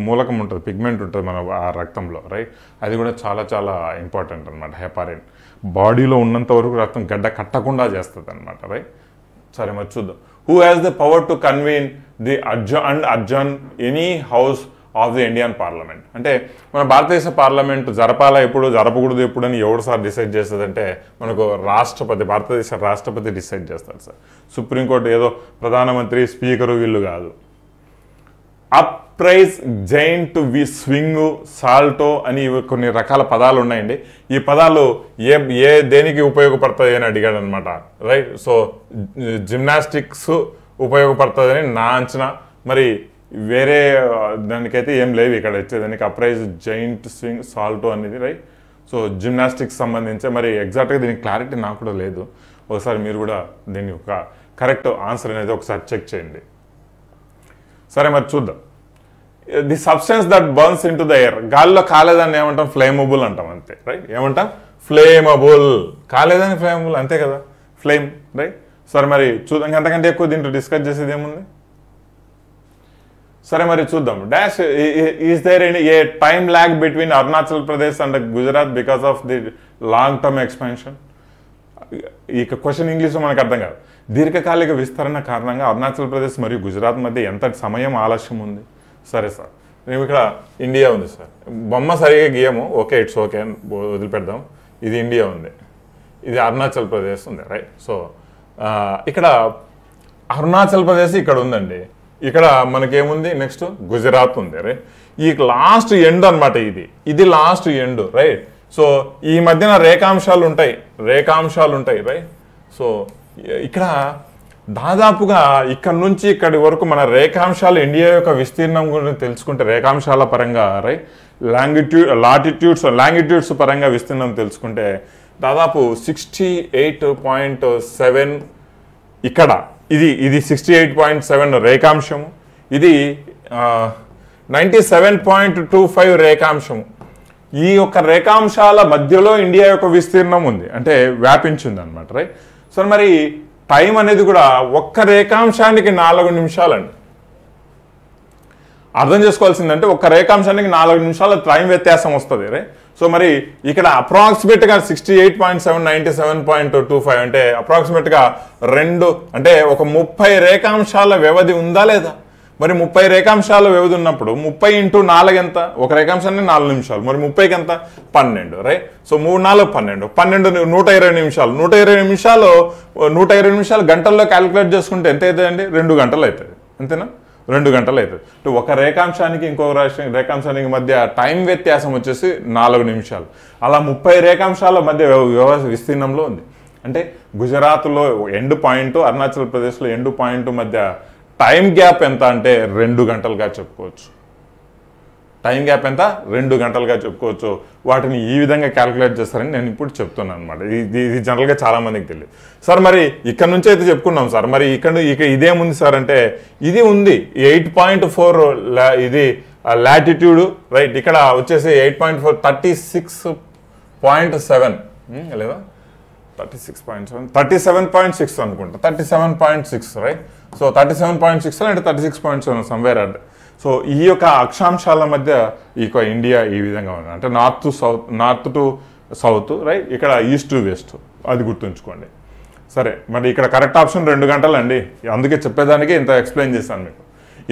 మూలకం ఉంటుంది, పిగ్మెంట్ ఉంటుంది మన ఆ రక్తంలో, రైట్? అది కూడా చాలా చాలా ఇంపార్టెంట్ అనమాట. హెపారిన్ బాడీలో ఉన్నంత వరకు రక్తం గడ్డ కట్టకుండా చేస్తుంది అనమాట, రైట్? సరే మరి చూద్దాం. Who has the power to convene the adjourn any house of the Indian parliament? అంటే మన భారతదేశ పార్లమెంట్ జరపాలా ఎప్పుడు, జరపకూడదు ఎప్పుడు అని ఎవరు సార్ డిసైడ్ చేస్తుంది అంటే మనకు భారతదేశ రాష్ట్రపతి డిసైడ్ చేస్తారు సార్. సుప్రీంకోర్టు ఏదో ప్రధానమంత్రి, స్పీకరు వీళ్ళు కాదు. అప్రైజ్, జైంట్, స్వింగ్, సాల్టో అని కొన్ని రకాల పదాలు ఉన్నాయండి. ఈ పదాలు దేనికి ఉపయోగపడతాయి అని అడిగాడు అనమాట, రైట్? సో జిమ్నాస్టిక్స్ ఉపయోగపడుతుందని నా అంచనా. మరి వేరే దానికైతే ఏం లేవు ఇక్కడ వచ్చేదానికి. అప్రైజ్, జైంట్, స్వింగ్, సాల్టో అనేది, రైట్? సో జిమ్నాస్టిక్స్ సంబంధించి మరి ఎగ్జాక్ట్గా దీనికి క్లారిటీ నాకు కూడా లేదు. ఒకసారి మీరు కూడా దీన్ని ఒక కరెక్ట్ ఆన్సర్ అనేది ఒకసారి చెక్ చేయండి. సరే మరి చూద్దాం. The substance that burns in to the air, గాల్లో కాలేదాన్ని ఏమంటాం? ఫ్లేమబుల్ అంటాం, అంతే, రైట్? ఏమంటాం? ఫ్లేమబుల్. కాలేదని ఫ్లేమబుల్, అంతే కదా, ఫ్లేమ్, రైట్. సరే మరి చూద్దాం, అంతకంటే ఎక్కువ దీంట్లో డిస్కస్ చేసేది ఏముంది. సరే మరి చూద్దాం. Dash is there a time lag between Arunachal Pradesh and Gujarat because of the long term expansion. ఈ క్వశ్చన్ ఇంగ్లీష్లో మనకు అర్థం కాదు. దీర్ఘకాలిక విస్తరణ కారణంగా అరుణాచల్ ప్రదేశ్ మరియు గుజరాత్ మధ్య ఎంత సమయం ఆలస్యం ఉంది. సరే సార్, మేము ఇక్కడ ఇండియా ఉంది సార్, బొమ్మ సరిగా గీయము, ఓకే ఇట్స్ ఓకే అని వదిలిపెడదాం. ఇది ఇండియా ఉంది, ఇది అరుణాచల్ ప్రదేశ్ ఉంది, రైట్. సో ఇక్కడ అరుణాచల్ ప్రదేశ్ ఇక్కడ ఉందండి, ఇక్కడ మనకేముంది, నెక్స్ట్ గుజరాత్ ఉంది, రైట్. ఈ లాస్ట్ ఎండ్ అనమాట, ఇది లాస్ట్ ఎండ్, రైట్. సో ఈ మధ్యన రేఖాంశాలు ఉంటాయి, రైట్. సో ఇక్కడ దాదాపుగా ఇక్కడ నుంచి ఇక్కడి వరకు మన రేఖాంశాలు ఇండియా యొక్క విస్తీర్ణం గురించి తెలుసుకుంటే, రేఖాంశాల పరంగా, రైట్, లాంగిట్యూడ్స్ పరంగా విస్తీర్ణం తెలుసుకుంటే దాదాపు 68.7 ఇక్కడ, ఇది 68.7 రేఖాంశము, ఇది 97.25 రేఖాంశము. ఈ యొక్క రేఖాంశాల మధ్యలో ఇండియా యొక్క విస్తీర్ణం ఉంది, అంటే వ్యాపించింది అనమాట, రైట్. సో మరి టైం అనేది కూడా ఒక్క రేఖాంశానికి 4 నిమిషాలండి. అర్థం చేసుకోవాల్సిందంటే ఒక్క రేఖాంశానికి 4 నిమిషాల టైం వ్యత్యాసం వస్తుంది, రైట్. సో మరి ఇక్కడ అప్రాక్సిమేట్గా 68.7 97.25 అంటే అప్రాక్సిమేట్గా 2 అంటే ఒక 30 రేఖాంశాల వ్యవధి ఉందా లేదా. మరి 30 రేఖాంశాల వ్యవధి ఉన్నప్పుడు 30 × 4 ఎంత, ఒక రేఖాంశానికి 4 నిమిషాలు, మరి 30కి ఎంత 12, రైట్. సో 3 × 4 12, 120 నిమిషాలు, 120 నిమిషాలు గంటల్లో క్యాలిక్యులేట్ చేసుకుంటే ఎంత అవుతుందండి, 2 గంటలు అవుతుంది, అంతేనా, 2 గంటలు అవుతుంది. ఒక రేఖాంశానికి ఇంకొక రేఖాంశానికి మధ్య టైం వ్యత్యాసం వచ్చేసి 4 నిమిషాలు. అలా 30 రేఖాంశాల మధ్య విస్తీర్ణంలో ఉంది. అంటే గుజరాత్లో ఎండ్ పాయింట్, అరుణాచల్ ప్రదేశ్లో ఎండ్ పాయింట్ మధ్య టైం గ్యాప్ ఎంత అంటే 2 గంటలుగా చెప్పుకోవచ్చు. టైం గ్యాప్ ఎంత, 2 గంటలుగా చెప్పుకోవచ్చు. వాటిని ఈ విధంగా క్యాలిక్యులేట్ చేస్తారని నేను ఇప్పుడు చెప్తున్నాను అనమాట. ఇది జనరల్గా చాలా మందికి తెలియదు. సార్ మరి ఇక్కడ నుంచి అయితే చెప్పుకున్నాం సార్, మరి ఇక్కడ ఇదేముంది సార్ అంటే ఇది ఉంది 8.4 ఇది లాటిట్యూడ్, రైట్. ఇక్కడ వచ్చేసి 8.4 36.7 లేదా 37.6 అనుకుంటా, 37.6, రైట్. సో 37.6 అంటే 36.7 సమ్వేర్ అంటే. సో ఈ యొక్క అక్షాంశాల మధ్య ఈ ఇండియా ఈ విధంగా ఉంది, అంటే నార్త్ టు సౌత్, రైట్. ఇక్కడ ఈస్ట్ టు వెస్ట్, అది గుర్తుంచుకోండి. సరే మరి ఇక్కడ కరెక్ట్ ఆప్షన్ 2 గంటలు అండి. అందుకే చెప్పేదానికి ఇంత ఎక్స్ప్లెయిన్ చేశాను మీకు,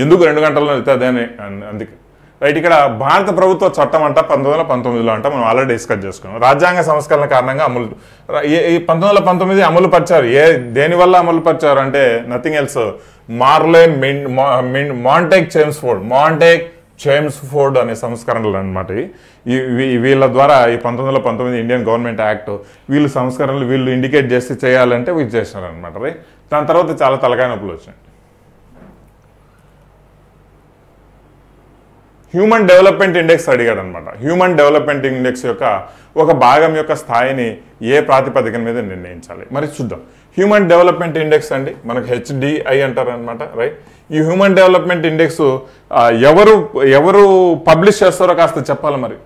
ఎందుకు 2 గంటల్లో అవుతుంది అని. అందుకే రైట్. ఇక్కడ భారత ప్రభుత్వ చట్టం అంట 1919లో అంట, మనం ఆల్రెడీ డిస్కస్ చేసుకున్నాం. రాజ్యాంగ సంస్కరణ కారణంగా ఈ 1919 అమలు పరిచారు. దేనివల్ల అమలు పరిచారు అంటే నథింగ్ ఎల్స్, మార్లెన్ మాంటేగ్ చేమ్స్ఫోర్డ్ అనే సంస్కరణలు అనమాట. వీళ్ళ ద్వారా ఈ 1919 ఇండియన్ గవర్నమెంట్ యాక్ట్, వీళ్ళు సంస్కరణలు వీళ్ళు ఇండికేట్ చేసి చేయాలంటే వీళ్ళు చేసినారు అనమాట, రైట్. దాని తర్వాత చాలా తలకాయ నొప్పులు వచ్చాయి. హ్యూమన్ డెవలప్మెంట్ ఇండెక్స్ అడిగాడు అనమాట. హ్యూమన్ డెవలప్మెంట్ ఇండెక్స్ యొక్క ఒక భాగం యొక్క స్థాయిని ఏ ప్రాతిపదికన మీద నిర్ణయించాలి, మరి చూద్దాం. హ్యూమన్ డెవలప్మెంట్ ఇండెక్స్ అండి, మనకు HDI అంటారు అనమాట, రైట్. ఈ హ్యూమన్ డెవలప్మెంట్ ఇండెక్స్ ఎవరు పబ్లిష్ చేస్తారో కాస్త చెప్పాలి. మరి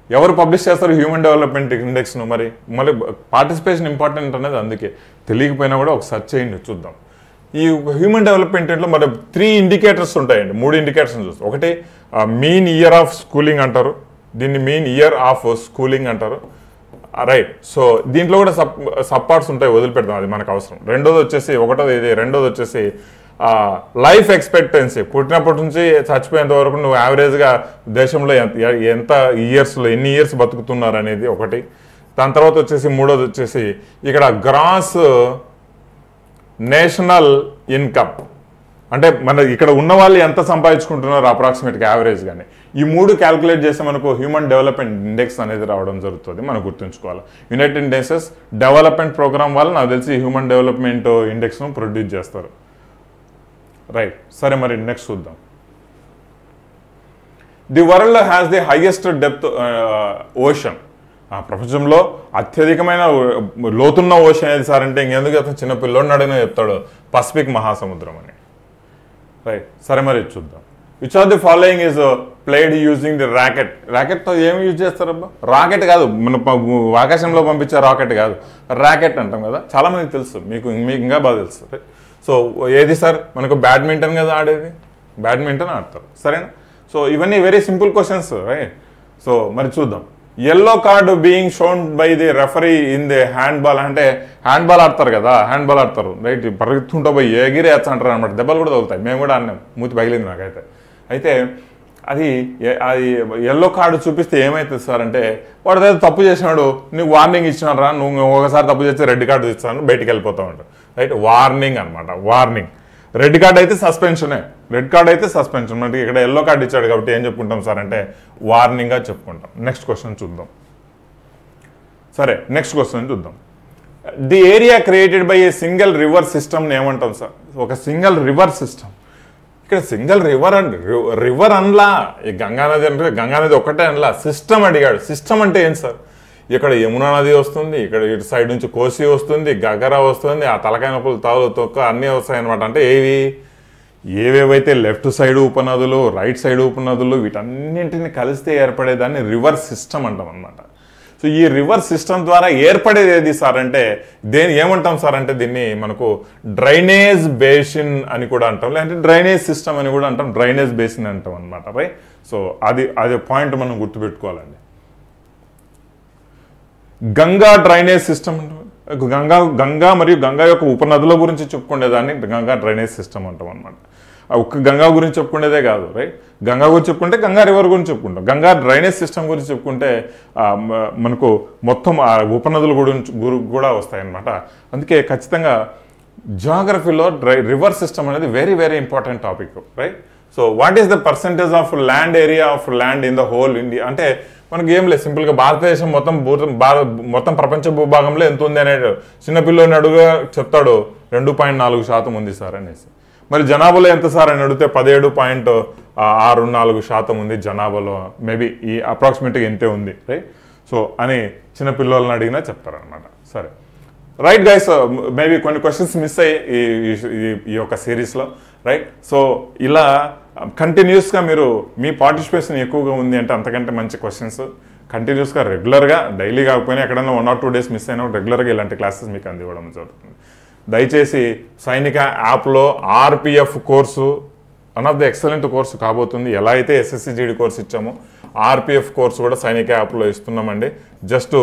ఎవరు పబ్లిష్ చేస్తారు హ్యూమన్ డెవలప్మెంట్ ఇండెక్స్ను? మరి పార్టిసిపేషన్ ఇంపార్టెంట్ అనేది, అందుకే తెలియకపోయినా కూడా ఒక సెర్చ్ చేయండి, చూద్దాం. ఈ హ్యూమన్ డెవలప్మెంట్లో మరి 3 ఇండికేటర్స్ ఉంటాయండి, 3 ఇండికేటర్స్ చూస్తాం. ఒకటి మీన్ ఇయర్ ఆఫ్ స్కూలింగ్ అంటారు, దీన్ని మీన్ ఇయర్ ఆఫ్ స్కూలింగ్ అంటారు, రైట్. సో దీంట్లో కూడా సబ్ పార్ట్స్ ఉంటాయి, వదిలిపెడతాం, అది మనకు అవసరం. రెండోది వచ్చేసి లైఫ్ ఎక్స్పెక్టెన్సీ, పుట్టినప్పటి నుంచి చచ్చిపోయేంత వరకు నువ్వు యావరేజ్గా దేశంలో ఎంత ఎన్ని ఇయర్స్ బతుకుతున్నారు అనేది ఒకటి. దాని తర్వాత వచ్చేసి మూడోది వచ్చేసి ఇక్కడ గ్రాస్ నేషనల్ ఇన్కమ్, అంటే మన ఇక్కడ ఉన్న వాళ్ళు ఎంత సంపాదించుకుంటున్నారు అప్రాక్సిమేట్గా యావరేజ్గానే. ఈ 3 క్యాలిక్యులేట్ చేస్తే మనకు హ్యూమన్ డెవలప్మెంట్ ఇండెక్స్ అనేది రావడం జరుగుతుంది, మనం గుర్తుంచుకోవాలి. యునైటెడ్ నేషన్స్ డెవలప్మెంట్ ప్రోగ్రామ్ వాళ్ళు నాకు తెలిసి హ్యూమన్ డెవలప్మెంట్ ఇండెక్స్ను ప్రొడ్యూస్ చేస్తారు, రైట్. సరే మరి నెక్స్ట్ చూద్దాం. The world has the highest depth ocean, ప్రపంచంలో అత్యధికమైన లోతున్న ఓషన్ ఏది సార్ అంటే ఇంకెందుకు అతను చిన్న పిల్లోడిని అడిగినా చెప్తాడు, పసిఫిక్ మహాసముద్రం అని, రైట్. సరే మరి చూద్దాం. Which of the following is played using the racket. రాకెట్తో ఏమి యూజ్ చేస్తారబ్బా? రాకెట్ కాదు, మన ఆకాశంలో పంపించే రాకెట్ కాదు, రాకెట్ అంటాం కదా, చాలామందికి తెలుసు, మీకు ఇంకా బాగా తెలుసు. సో ఏది సార్? మనకు బ్యాడ్మింటన్ కదా ఆడేది, బ్యాడ్మింటన్ ఆడతారు, సరేనా? సో ఇవన్నీ very simple questions, right? So మరి చూద్దాం. Yellow card being shown by the referee in the handball. అంటే హ్యాండ్బాల్ ఆడతారు కదా, హ్యాండ్బాల్ ఆడతారు, రైట్? పరిగెత్తుంటూ పోయి ఎగిరేస్తా అంటారు అనమాట, దెబ్బలు కూడా తగులుతాయి. మేము కూడా అన్నాం, మూతి పగిలింది నాకైతే. అయితే అది ఎల్లో కార్డు చూపిస్తే ఏమవుతుంది సార్ అంటే, వాడు ఏదో తప్పు చేసినాడు, నీకు వార్నింగ్ ఇచ్చినాడు రా, నువ్వు ఒకసారి తప్పు చేస్తే రెడ్ కార్డు ఇస్తాను, బయటికి వెళ్ళిపోతావు అంట, రైట్? వార్నింగ్ అనమాట, వార్నింగ్. రెడ్ కార్డ్ అయితే సస్పెన్షనే, రెడ్ కార్డ్ అయితే సస్పెన్షన్. మనకి ఇక్కడ ఎల్లో కార్డు ఇచ్చాడు కాబట్టి ఏం చెప్పుకుంటాం సార్ అంటే వార్నింగ్గా చెప్పుకుంటాం. నెక్స్ట్ క్వశ్చన్ చూద్దాం. సరే, నెక్స్ట్ క్వశ్చన్ చూద్దాం. The area created by a single river సిస్టమ్ని ఏమంటాం సార్? ఒక సింగిల్ రివర్ సిస్టమ్. ఇక్కడ సింగిల్ రివర్ అనలా, ఈ గంగానది అంటే గంగానది ఒకటే అనలా, సిస్టమ్ అడిగాడు. సిస్టమ్ అంటే ఏంటి సార్? ఇక్కడ యమునా నది వస్తుంది, ఇక్కడ ఇటు సైడ్ నుంచి కోసి వస్తుంది, గగరా వస్తుంది, ఆ తలకాయ నొప్పులు తాలు తొక్క అన్నీ వస్తాయి అనమాట. అంటే ఏవేవైతే లెఫ్ట్ సైడ్ ఉపనదులు, రైట్ సైడ్ ఉపనదులు, వీటన్నింటిని కలిస్తే ఏర్పడేదాన్ని రివర్ సిస్టమ్ అంటాం అనమాట. సో ఈ రివర్ సిస్టమ్ ద్వారా ఏర్పడేది ఏది సార్ అంటే ఏమంటాం సార్ అంటే దీన్ని మనకు డ్రైనేజ్ బేసిన్ అని కూడా అంటాం, లేదంటే డ్రైనేజ్ సిస్టమ్ అని కూడా అంటాం, డ్రైనేజ్ బేసిన్ అంటాం అనమాట, రైట్? సో అది పాయింట్ మనం గుర్తుపెట్టుకోవాలండి. గంగా డ్రైనేజ్ సిస్టమ్, గంగా మరియు గంగా యొక్క ఉపనదుల గురించి చెప్పుకునేదాన్ని గంగా డ్రైనేజ్ సిస్టమ్ అంటాం అనమాట. ఒక్క గంగా గురించి చెప్పుకునేదే కాదు, రైట్? గంగా గురించి చెప్పుకుంటే గంగా రివర్ గురించి చెప్పుకుంటాం, గంగా డ్రైనేజ్ సిస్టమ్ గురించి చెప్పుకుంటే మనకు మొత్తం ఆ ఉపనదుల గురించి కూడా వస్తాయన్నమాట. అందుకే ఖచ్చితంగా జియోగ్రఫీలో రివర్ సిస్టమ్ అనేది very very important topic, right? So what is the percentage of land area of land in the whole India? అంటే మనకి ఏం లేదు, సింపుల్గా భారతదేశం మొత్తం ప్రపంచ భూభాగంలో ఎంత ఉంది అనేది చిన్నపిల్లని అడుగుగా చెప్తాడు, 2.4% ఉంది సార్ అనేసి. మరి జనాభాలో ఎంత సార్ అని అడిగితే 17.64% ఉంది జనాభాలో, మేబీ ఈ అప్రాక్సిమేట్గా ఎంతే ఉంది, రైట్? సో అని చిన్నపిల్లలని అడిగినా చెప్తారనమాట. సరే, రైట్ గైస్, మేబీ కొన్ని క్వశ్చన్స్ మిస్ అయ్యి ఈ యొక్క సిరీస్లో, రైట్? సో ఇలా కంటిన్యూస్గా మీరు మీ పార్టిసిపేషన్ ఎక్కువగా ఉంది అంటే అంతకంటే మంచి క్వశ్చన్స్ కంటిన్యూస్గా రెగ్యులర్గా, డైలీ కాకపోయినా ఎక్కడైనా 1 or 2 days మిస్ అయినా రెగ్యులర్గా ఇలాంటి క్లాసెస్ మీకు అందివ్వడం జరుగుతుంది. దయచేసి సైనిక యాప్లో RPF course one of the excellent course కాబోతుంది. ఎలా అయితే SSC/GD కోర్సు ఇచ్చామో ఆర్పిఎఫ్ కోర్సు కూడా సైనిక యాప్లో ఇస్తున్నామండి. జస్ట్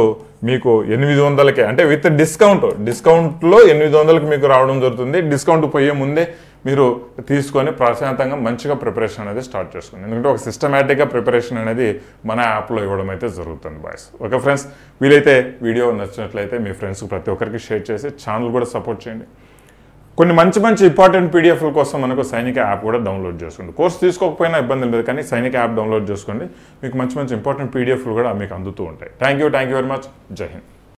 మీకు 800కే, అంటే విత్ డిస్కౌంట్లో 800కి మీకు రావడం జరుగుతుంది. డిస్కౌంట్ పోయే ముందే మీరు తీసుకొని ప్రశాంతంగా మంచిగా ప్రిపరేషన్ అనేది స్టార్ట్ చేసుకోండి. ఎందుకంటే ఒక సిస్టమేటిక్గా ప్రిపరేషన్ అనేది మన యాప్లో ఇవ్వడం అయితే జరుగుతుంది బాయ్స్. ఓకే ఫ్రెండ్స్, వీలైతే వీడియో నచ్చినట్లయితే మీ ఫ్రెండ్స్కి ప్రతి ఒక్కరికి షేర్ చేసి ఛానల్ కూడా సపోర్ట్ చేయండి. కొన్ని మంచి ఇంపార్టెంట్ పీడిఎఫ్ల కోసం మనకు సైనిక యాప్ కూడా డౌన్లోడ్ చేసుకోండి. కోర్స్ తీసుకోకపోయినా ఇబ్బంది లేదు, కానీ సైనిక యాప్ డౌన్లోడ్ చేసుకోండి. మీకు మంచి ఇంపార్టెంట్ పీడిఎఫ్లు కూడా మీకు అందుతూ ఉంటాయి. Thank you very much. జై హింద్.